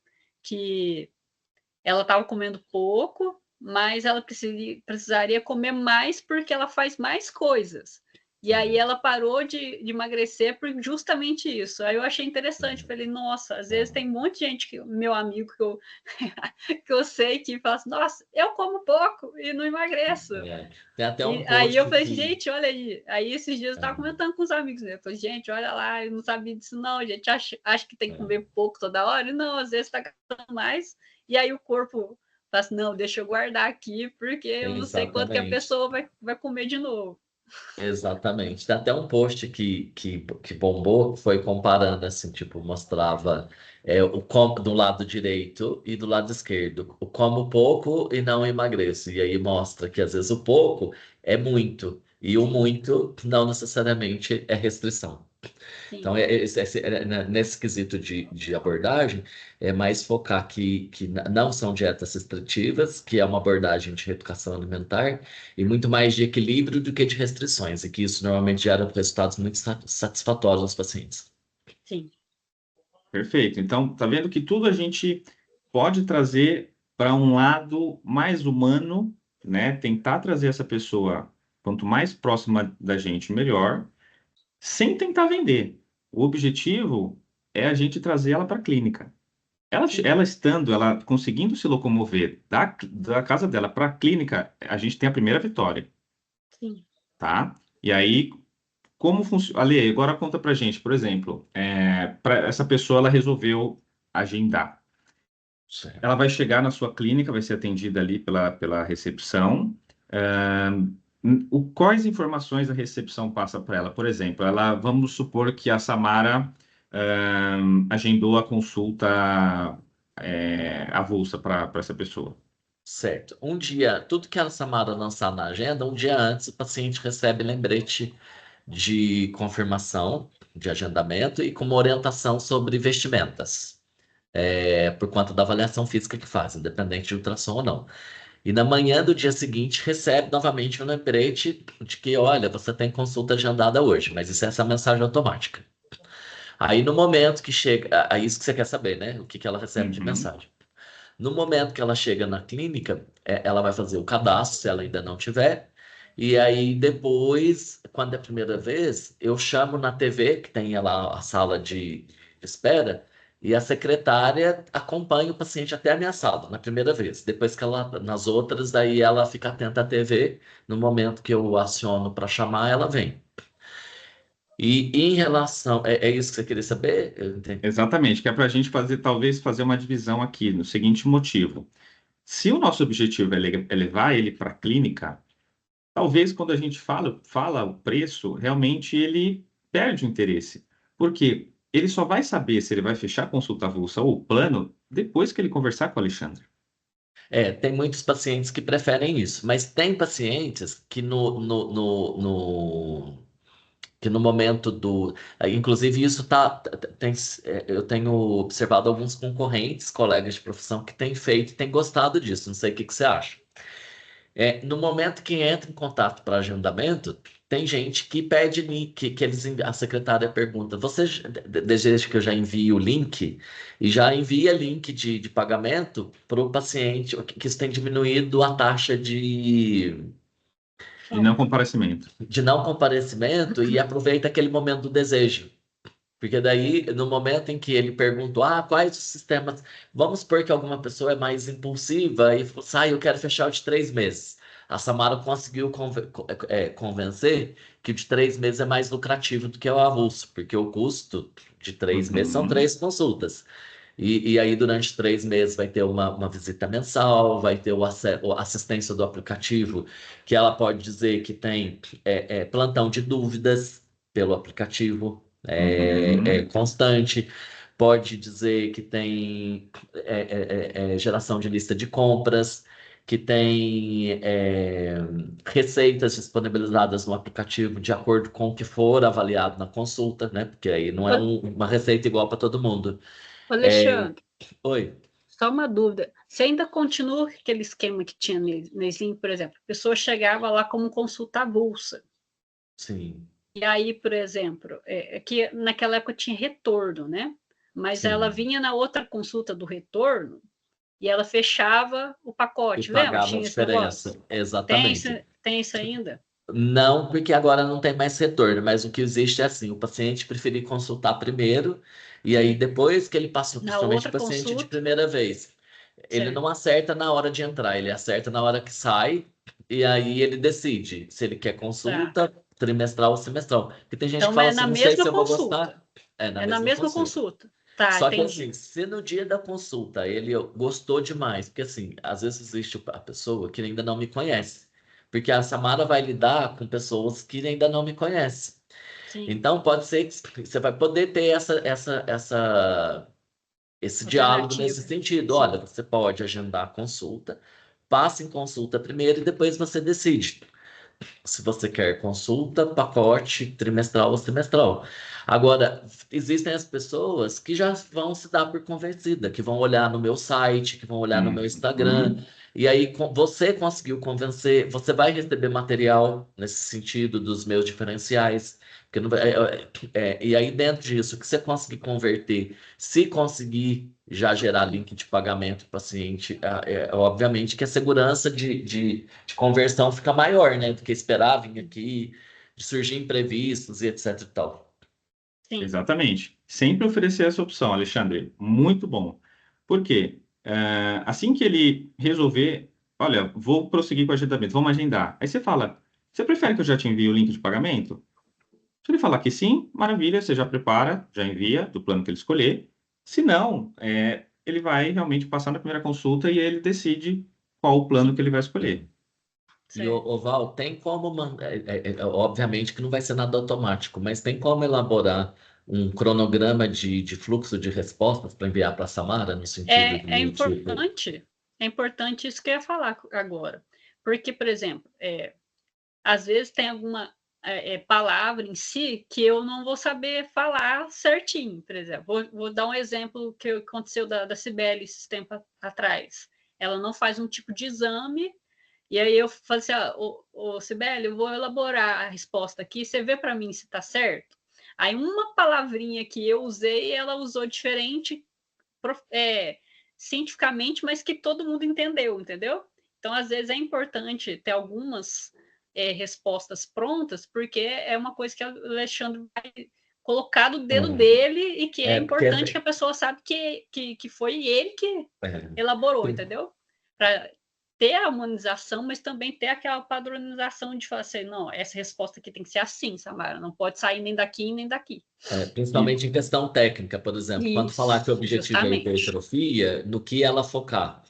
ela estava comendo pouco, mas ela precisaria comer mais porque ela faz mais coisas. E aí ela parou de emagrecer por justamente isso. Aí eu achei interessante, falei, nossa, às vezes tem um monte de gente, meu amigo, que eu sei que fala assim, nossa, eu como pouco e não emagreço. Tem até um E aí eu post falei, que... gente, olha aí. Aí esses dias eu estava comentando com os amigos, né? Eu falei, gente, olha lá, eu não sabia disso não, gente. Acho que tem que comer pouco toda hora. E não, às vezes está gastando mais. E aí o corpo fala assim, não, deixa eu guardar aqui, porque eu não sei quanto que a Exatamente. pessoa vai comer de novo. Exatamente. Tem até um post que bombou, que foi comparando, assim, tipo, mostrava o como do lado direito e do lado esquerdo. O como pouco e não emagreço. E aí mostra que às vezes o pouco é muito, e o muito não necessariamente é restrição. Então, Sim, nesse quesito de abordagem, é mais focar que não são dietas restritivas, que é uma abordagem de reeducação alimentar, e muito mais de equilíbrio do que de restrições, e que isso normalmente gera resultados muito satisfatórios aos pacientes. sim. Perfeito. Então, tá vendo que tudo a gente pode trazer para um lado mais humano, né? Tentar trazer essa pessoa quanto mais próxima da gente, melhor, sem tentar vender. O objetivo é a gente trazer ela para a clínica. Sim, Ela estando, ela conseguindo se locomover da casa dela para a clínica, a gente tem a primeira vitória, sim. tá? E aí, como funciona? Ale, agora conta pra gente, por exemplo, essa pessoa ela resolveu agendar. Certo. Ela vai chegar na sua clínica, vai ser atendida ali pela recepção. Quais informações a recepção passa para ela? Por exemplo, vamos supor que a Samara agendou a consulta avulsa para essa pessoa. Certo. Um dia, tudo que a Samara lançar na agenda, um dia antes o paciente recebe lembrete de confirmação de agendamento e com uma orientação sobre vestimentas, por conta da avaliação física que faz, independente de ultrassom ou não. E na manhã do dia seguinte recebe novamente um lembrete de que, olha, você tem consulta agendada hoje, mas isso é essa mensagem automática. Aí no momento que chega, é isso que você quer saber, né? O que que ela recebe de Uhum. mensagem. No momento que ela chega na clínica, ela vai fazer o cadastro, se ela ainda não tiver. E aí depois, quando é a primeira vez, eu chamo na TV, que tem lá a sala de espera, e a secretária acompanha o paciente até a minha sala, na primeira vez. Depois que ela, nas outras, daí ela fica atenta à TV. No momento que eu aciono para chamar, ela vem. E em relação, é isso que você queria saber? Eu entendi. Exatamente, que é para a gente fazer, talvez, fazer uma divisão aqui, no seguinte motivo. Se o nosso objetivo é levar ele para a clínica, talvez quando a gente fala o preço, realmente ele perde o interesse. Porque ele só vai saber se ele vai fechar a consulta avulsa ou o plano depois que ele conversar com o Alexandre. Tem muitos pacientes que preferem isso, mas tem pacientes que que no momento do. Inclusive, isso eu tenho observado alguns concorrentes, colegas de profissão, que têm feito e têm gostado disso. Não sei o que que você acha. No momento que entra em contato para agendamento, tem gente que pede link, a secretária pergunta: você deseja que eu já envie o link? E já envia link de pagamento para o paciente, que isso tem diminuído a taxa De não comparecimento. de não comparecimento e aproveita aquele momento do desejo. Porque daí, no momento em que ele perguntou, quais os sistemas, vamos supor que alguma pessoa é mais impulsiva e falou assim, eu quero fechar o de 3 meses. A Samara conseguiu convencer que o de 3 meses é mais lucrativo do que o avulso, porque o custo de 3 meses são Uhum, 3 consultas. E aí, durante 3 meses, vai ter uma visita mensal, vai ter a assistência do aplicativo, que ela pode dizer que tem plantão de dúvidas pelo aplicativo, uhum. constante, pode dizer que tem geração de lista de compras, que tem receitas disponibilizadas no aplicativo de acordo com o que for avaliado na consulta, né? Porque aí não é Ô, uma receita igual para todo mundo. É, Alexandre, Oi. só uma dúvida. Você ainda continua aquele esquema que tinha no Slim, por exemplo? A pessoa chegava lá como consulta avulsa. Sim, E aí, por exemplo, que naquela época tinha retorno, né? Mas ela sim. vinha na outra consulta do retorno e ela fechava o E pacote. Lembra? pagava a Tinha esse negócio? diferença. Exatamente. Tem isso ainda? Não, porque agora não tem mais retorno, mas o que existe é assim, o paciente preferir consultar primeiro, e aí depois que ele passou, Na principalmente o outra paciente de consulta, primeira vez, ele certo. não acerta na hora de entrar, ele acerta na hora que sai, e aí ele decide se ele quer Tá. consulta trimestral ou semestral. Porque tem gente que Então fala é assim, na não sei se mesma eu vou gostar, consulta. é na É na mesma mesma consulta. consulta. Tá, Só que assim, entendi. se no dia da consulta ele gostou demais, porque assim, às vezes existe a pessoa que ainda não me conhece, porque a Samara vai lidar com pessoas que ainda não me conhecem. Sim, Então pode ser que você vai poder ter esse diálogo nesse alternativa. sentido. Olha, Sim, você pode agendar a consulta, passe em consulta primeiro e depois você decide se você quer consulta, pacote trimestral ou semestral. Agora, existem as pessoas que já vão se dar por convencida, que vão olhar no meu site, que vão olhar no meu Instagram, Uhum. e aí você conseguiu convencer, você vai receber material nesse sentido dos meus diferenciais. Porque não e aí, dentro disso, que você conseguir converter, se conseguir já gerar link de pagamento para o paciente, obviamente que a segurança de conversão fica maior, né? Do que esperar vir aqui, de surgir imprevistos e etc e tal. sim. Exatamente. Sempre oferecer essa opção, Alexandre. Muito bom. Por quê? Assim que ele resolver, olha, vou prosseguir com o agendamento, vamos agendar. Aí você fala, você prefere que eu já te envie o link de pagamento? Se ele falar que sim, maravilha, você já prepara, já envia do plano que ele escolher. Se não, ele vai realmente passar na primeira consulta e ele decide qual o plano que ele vai escolher. E, Certo. Val, tem como, obviamente que não vai ser nada automático, mas tem como elaborar um cronograma de fluxo de respostas para enviar para a Samara, no sentido É de, tipo, importante isso que eu ia falar agora. Porque, por exemplo, às vezes tem alguma palavra em si que eu não vou saber falar certinho, por exemplo. Vou dar um exemplo que aconteceu da Cibele esses tempos atrás. Ela não faz um tipo de exame, e aí eu falei assim, Cibele, eu vou elaborar a resposta aqui, você vê para mim se está certo? Aí uma palavrinha que eu usei, ela usou diferente, é, cientificamente, mas que todo mundo entendeu? Então, às vezes, é importante ter algumas respostas prontas, porque é uma coisa que o Alexandre vai colocar do dedo dele e que é porque importante que a pessoa saiba que foi ele que é, elaborou, entendeu? Para ter a humanização, mas também ter aquela padronização de falar assim, não, essa resposta aqui tem que ser assim, Samara, não pode sair nem daqui nem daqui. E, principalmente em questão técnica, por exemplo, quando falar que o Isso, objetivo é justamente. hipertrofia, no que ela focar.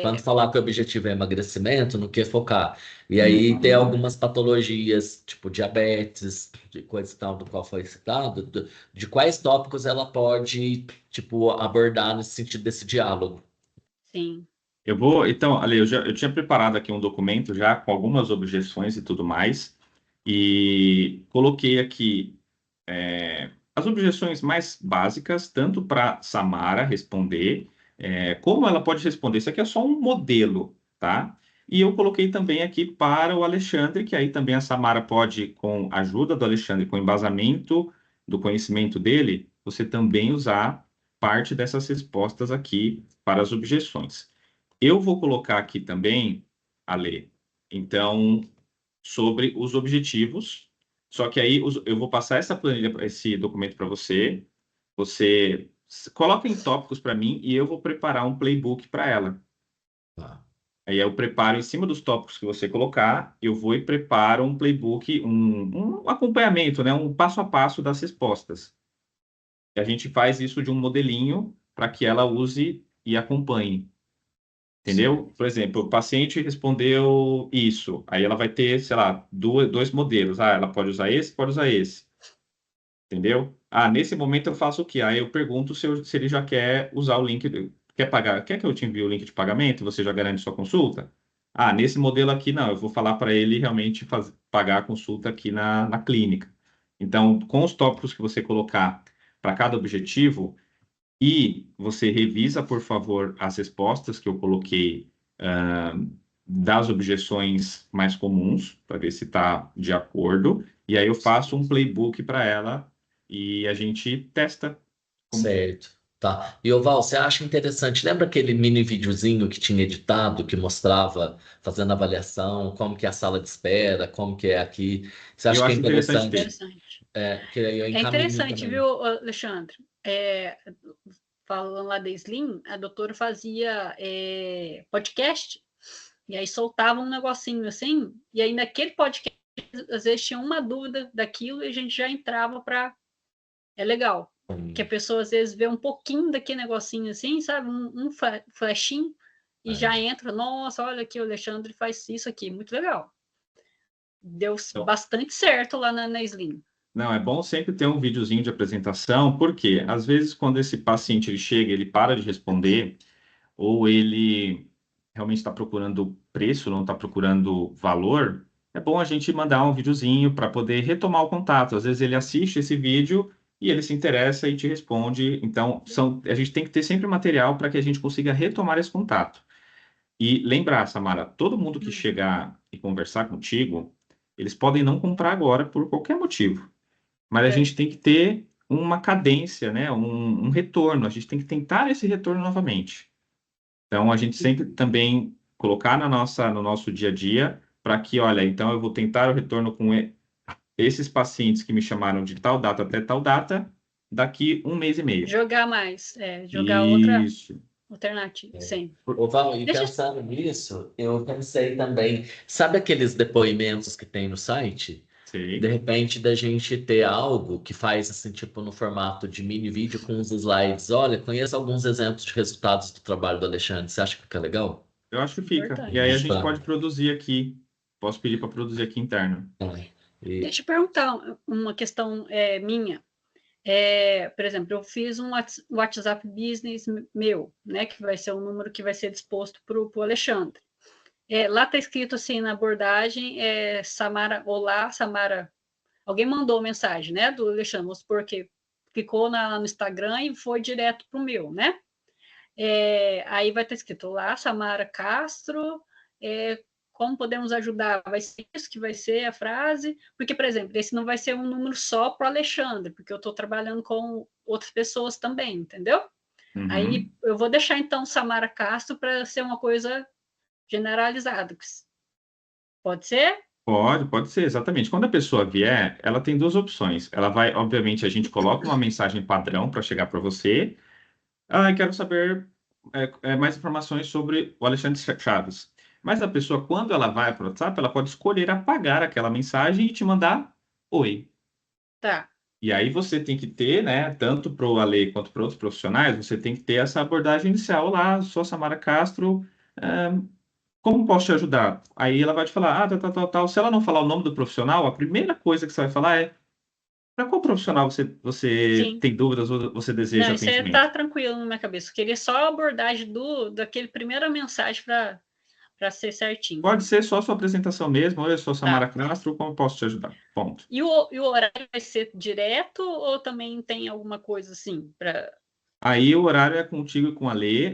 Quando É, falar que o objetivo é emagrecimento, no que focar. E aí tem uhum. algumas patologias, tipo diabetes, de coisa e tal, do qual foi citado, de quais tópicos ela pode, tipo, abordar nesse sentido desse diálogo. sim. Eu vou, então, Ale, eu tinha preparado aqui um documento já com algumas objeções e tudo mais, e coloquei aqui as objeções mais básicas, tanto para Samara responder, como ela pode responder. Isso aqui é só um modelo, tá? E eu coloquei também aqui para o Alexandre, que aí também a Samara pode, com a ajuda do Alexandre, com embasamento do conhecimento dele, você também usar parte dessas respostas aqui para as objeções. Eu vou colocar aqui também, Ale, então, sobre os objetivos. Só que aí eu vou passar essa planilha, esse documento para você. Você coloca em tópicos para mim e eu vou preparar um playbook para ela. Tá. Aí eu preparo em cima dos tópicos que você colocar, eu vou e preparo um playbook, um acompanhamento, né? Um passo a passo das respostas. E a gente faz isso de um modelinho para que ela use e acompanhe. Entendeu? Certo. Por exemplo, o paciente respondeu isso. Aí ela vai ter, sei lá, dois modelos. Ah, ela pode usar esse, pode usar esse. Entendeu? Ah, nesse momento eu faço o quê? Aí eu pergunto se ele já quer usar o link. Quer pagar? Quer que eu te envie o link de pagamento? Você já garante sua consulta? Ah, nesse modelo aqui não. Eu vou falar para ele realmente pagar a consulta aqui na clínica. Então, com os tópicos que você colocar para cada objetivo, e você revisa, por favor, as respostas que eu coloquei, das objeções mais comuns, para ver se está de acordo. E aí eu faço um playbook para ela e a gente testa como Certo. Tá. E Oval, você acha interessante? Lembra aquele mini videozinho que tinha editado, que mostrava fazendo avaliação, como que é a sala de espera, como que é aqui? Você E eu acha que é acho interessante ver. interessante? Interessante. Que aí eu É encaminho interessante, também. viu, Alexandre? Falando lá da Slim, a doutora fazia podcast, e aí soltava um negocinho assim, e aí naquele podcast, às vezes tinha uma dúvida daquilo e a gente já entrava para. É legal. Que a pessoa às vezes vê um pouquinho daquele negocinho assim, sabe? Um flashinho, e já É. entra. Nossa, olha aqui, o Alexandre faz isso aqui. Muito legal. Deu Então, bastante certo lá na Slim. não, é bom sempre ter um videozinho de apresentação, porque às vezes quando esse paciente ele chega, ele para de responder, ou ele realmente está procurando preço, não está procurando valor, é bom a gente mandar um videozinho para poder retomar o contato. Às vezes ele assiste esse vídeo e ele se interessa e te responde. Então, a gente tem que ter sempre material para que a gente consiga retomar esse contato. E lembrar, Samara, todo mundo que chegar e conversar contigo, eles podem não comprar agora por qualquer motivo, mas a É. gente tem que ter uma cadência, né? Um retorno. A gente tem que tentar esse retorno novamente. Então, a gente sempre também colocar no nosso dia a dia para que, olha, então eu vou tentar o retorno com esses pacientes que me chamaram de tal data até tal data, daqui um mês e meio. Jogar mais, jogar outra Isso. alternativa, sim. Ô, Val, e Deixa pensando nisso, eu pensei também, sabe aqueles depoimentos que tem no site? De Sei. repente, da gente ter algo que faz assim, tipo, no formato de mini vídeo com uns slides. Olha, conheço alguns exemplos de resultados do trabalho do Alexandre. Você acha que fica legal? Eu acho que fica. E aí a importante. gente Tá. pode produzir aqui. Posso pedir para produzir aqui interno. É. E, Deixa eu perguntar uma questão minha. Por exemplo, eu fiz um WhatsApp Business meu, né, que vai ser um número que vai ser disposto para o Alexandre. Lá está escrito assim na abordagem, Samara, olá, Samara. Alguém mandou mensagem, né, do Alexandre, vamos supor que ficou no Instagram e foi direto para o meu, né? Aí vai estar escrito lá, Samara Castro, como podemos ajudar? Vai ser isso que vai ser a frase? Porque, por exemplo, esse não vai ser um número só para o Alexandre, porque eu estou trabalhando com outras pessoas também, entendeu? Aí Uhum. eu vou deixar então Samara Castro para ser uma coisa generalizada. Pode ser? Pode ser, exatamente. Quando a pessoa vier, ela tem duas opções. Ela vai, obviamente, a gente coloca uma mensagem padrão para chegar para você. Ah, eu quero saber mais informações sobre o Alexandre Chaves. Mas a pessoa, quando ela vai para o WhatsApp, ela pode escolher apagar aquela mensagem e te mandar oi. Tá. E aí você tem que ter, né, tanto para o Ale quanto para outros profissionais, você tem que ter essa abordagem inicial. Olá, sou a Samara Castro, como posso te ajudar? Aí ela vai te falar, tal, tal, tal, tal. Se ela não falar o nome do profissional, a primeira coisa que você vai falar é para qual profissional você Sim. tem dúvidas ou você deseja Não, isso aí tá atendimento? tranquilo na minha cabeça. Eu queria só a abordagem daquele primeira mensagem para ser certinho. Pode ser só sua apresentação mesmo. Oi, eu sou Samara Tá. Castro, como posso te ajudar? Ponto. E o horário vai ser direto ou também tem alguma coisa assim para. Aí o horário é contigo e com a Lê.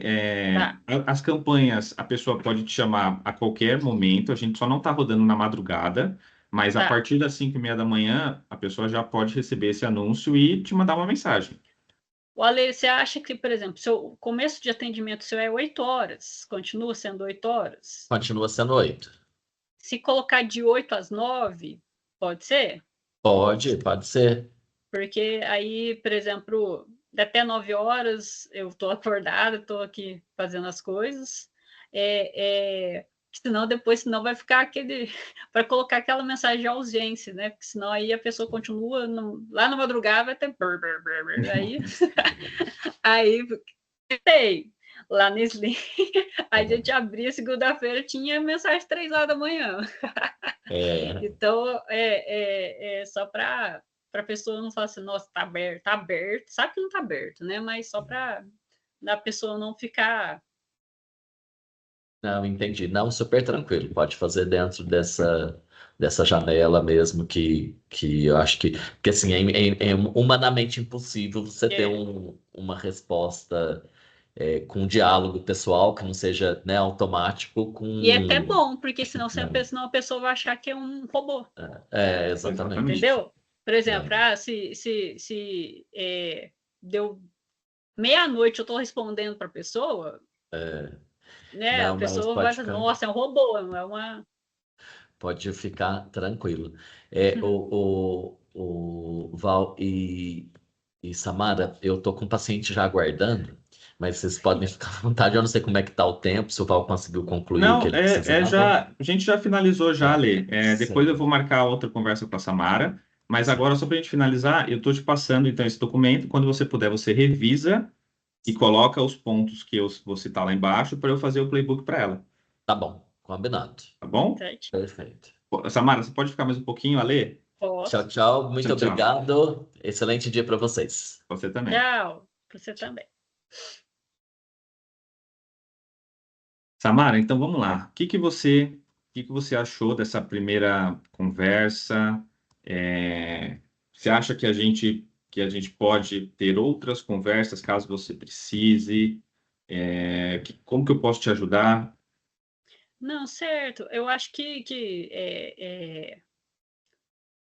Tá, As campanhas, a pessoa pode te chamar a qualquer momento. A gente só não está rodando na madrugada, mas a tá. partir das 5:30 da manhã, a pessoa já pode receber esse anúncio e te mandar uma mensagem. O Ale, você acha que, por exemplo, o começo de atendimento seu é 8 horas, continua sendo 8 horas? continua sendo 8. Se colocar de 8 às 9, pode ser? Pode ser. Porque aí, por exemplo, até 9 horas eu estou acordada, estou aqui fazendo as coisas. Senão depois senão vai ficar aquele para colocar aquela mensagem de ausência, né? Porque senão aí a pessoa continua lá na madrugada vai ter aí tem lá no Slim, a gente abria segunda-feira, tinha mensagem 3 horas da manhã. É, Então, só para a pessoa não falar assim, nossa, tá aberto, sabe que não tá aberto, né? Mas só para a pessoa não ficar. não, entendi. Não, super tranquilo. Pode fazer dentro dessa janela mesmo que eu acho que assim, é humanamente impossível você ter É, uma resposta com um diálogo pessoal que não seja, né, automático e é até com... bom, porque senão a pessoa vai achar que é um robô, exatamente. Exatamente. entendeu? Por exemplo, É. se deu meia-noite eu estou respondendo para a pessoa, né? A Não, mas pessoa vai pode falar, ficar, nossa, é um robô, não é uma. pode ficar tranquilo. Val e Samara, eu tô com o paciente já aguardando, mas vocês podem ficar à vontade. Eu não sei como é que tá o tempo, se o Val conseguiu concluir o que Não, ele precisava. a gente já finalizou já, Lê. Depois eu Sim, vou marcar outra conversa com a Samara, mas agora, sim. só para a gente finalizar, eu estou te passando, então, esse documento. Quando você puder, você revisa e coloca os pontos que eu vou citar lá embaixo para eu fazer o playbook para ela, Tá bom, combinado. tá bom? Certo? Perfeito. Samara, você pode ficar mais um pouquinho, Alê? Tchau, Posso. tchau. Muito Tchau, tchau. obrigado. Excelente dia para vocês. Você também. Tchau. Para você também. Samara, então vamos lá. O que que você achou dessa primeira conversa? Você acha que a gente pode ter outras conversas caso você precise? Como que eu posso te ajudar? Não, certo. Eu acho que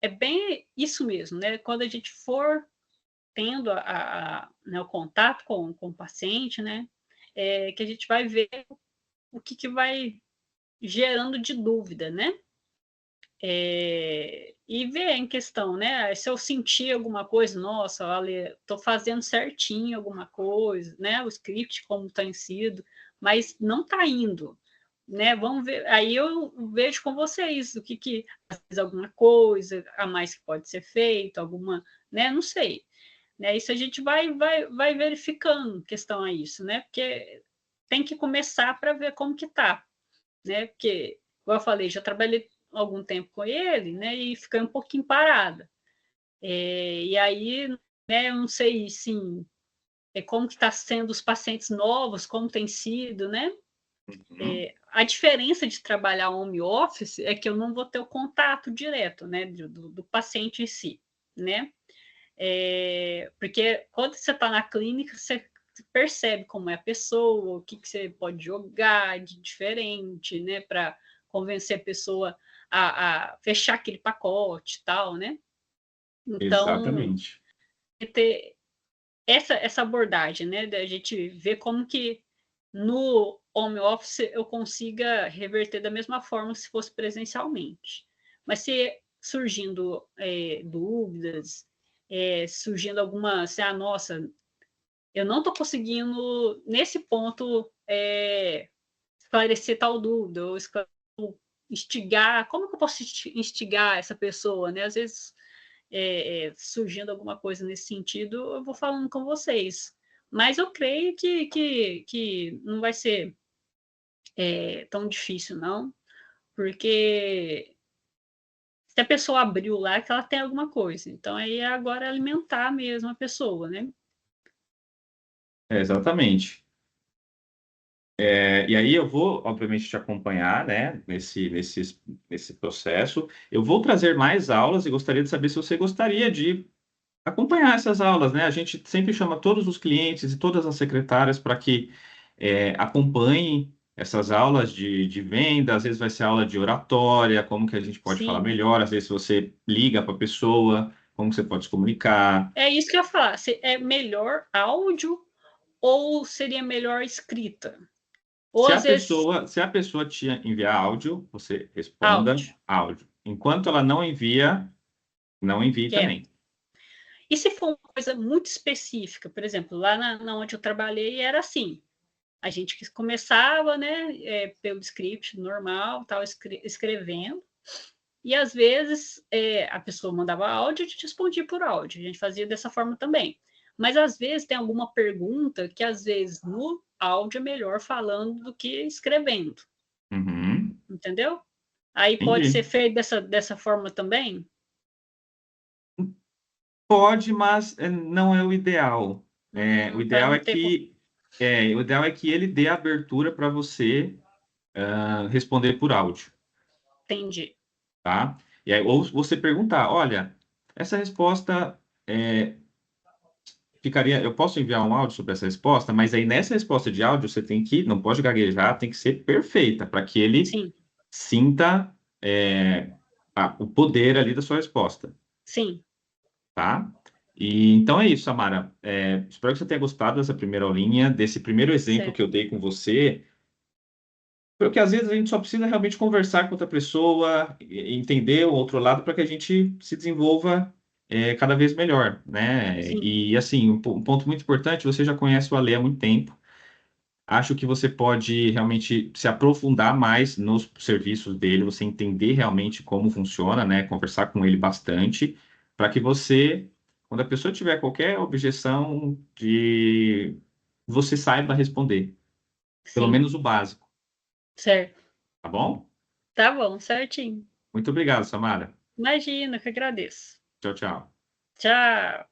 é bem isso mesmo, né? Quando a gente for tendo né, o contato com o paciente, né? Que a gente vai ver o que vai gerando de dúvida, né? E ver em questão, né? Se eu sentir alguma coisa, nossa, olha, estou fazendo certinho alguma coisa, né? O script como tem sido, mas não está indo, né? Vamos ver. Aí eu vejo com vocês o que às vezes alguma coisa a mais que pode ser feito, alguma, né? Não sei, né? Isso a gente vai verificando questão a isso, né? Porque tem que começar para ver como que tá, né? Porque, como eu falei, já trabalhei algum tempo com ele, né? E fiquei um pouquinho parada. E aí, né? Eu não sei, sim, como que está sendo os pacientes novos, como tem sido, né? Uhum. A diferença de trabalhar home office é que eu não vou ter o contato direto, né? Do paciente em si, né? Porque quando você está na clínica, você percebe como é a pessoa, o que você pode jogar de diferente, né, para convencer a pessoa a fechar aquele pacote e tal, né? Então, Exatamente. ter essa abordagem, né, da gente ver como que no home office eu consiga reverter da mesma forma se fosse presencialmente. Mas se surgindo dúvidas, surgindo alguma, assim, nossa, eu não estou conseguindo, nesse ponto, esclarecer tal dúvida, ou instigar, como que eu posso instigar essa pessoa, né? Às vezes, surgindo alguma coisa nesse sentido, eu vou falando com vocês. Mas eu creio que não vai ser tão difícil, não, porque se a pessoa abriu lá, é que ela tem alguma coisa. Então, aí agora é alimentar mesmo a pessoa, né? Exatamente. E aí eu vou, obviamente, te acompanhar, né, nesse processo. Eu vou trazer mais aulas e gostaria de saber se você gostaria de acompanhar essas aulas, né? A gente sempre chama todos os clientes e todas as secretárias para que acompanhem essas aulas de venda. Às vezes vai ser aula de oratória, como que a gente pode falar Sim. melhor. Às vezes você liga para a pessoa, como você pode se comunicar. É isso que eu ia falar. Se é melhor áudio ou seria melhor escrita? Ou às vezes Se a pessoa te enviar áudio, você responda áudio. áudio. Enquanto ela não envia, não envie É. também. E se for uma coisa muito específica, por exemplo, lá na onde eu trabalhei era assim, a gente começava, né, pelo script normal, tal, escrevendo, e às vezes a pessoa mandava áudio e a gente respondia por áudio, a gente fazia dessa forma também. Mas às vezes tem alguma pergunta que às vezes no áudio é melhor falando do que escrevendo, Uhum, entendeu? Aí pode ser entendi. feito dessa forma também? Pode, mas não é o ideal. O Para ideal não é ter. que o ideal é que ele dê abertura para você responder por áudio, Entendi. tá? E aí, ou você perguntar, olha, essa resposta ficaria. Eu posso enviar um áudio sobre essa resposta, mas aí nessa resposta de áudio você tem que, não pode gaguejar, tem que ser perfeita para que ele Sim, sinta o poder ali da sua resposta, sim. tá? E então é isso, Samara. Espero que você tenha gostado dessa primeira aulinha, desse primeiro exemplo que Certo. eu dei com você. Porque às vezes a gente só precisa realmente conversar com outra pessoa, entender o outro lado para que a gente se desenvolva cada vez melhor, né? Sim, E assim, um ponto muito importante, você já conhece o Ale há muito tempo. Acho que você pode realmente se aprofundar mais nos serviços dele, você entender realmente como funciona, né? Conversar com ele bastante, para que você, quando a pessoa tiver qualquer objeção, você saiba responder, pelo sim, menos o básico, certo. tá bom? Tá bom, certinho. Muito obrigado, Samara. Imagina, que agradeço. Tchau, tchau. Tchau.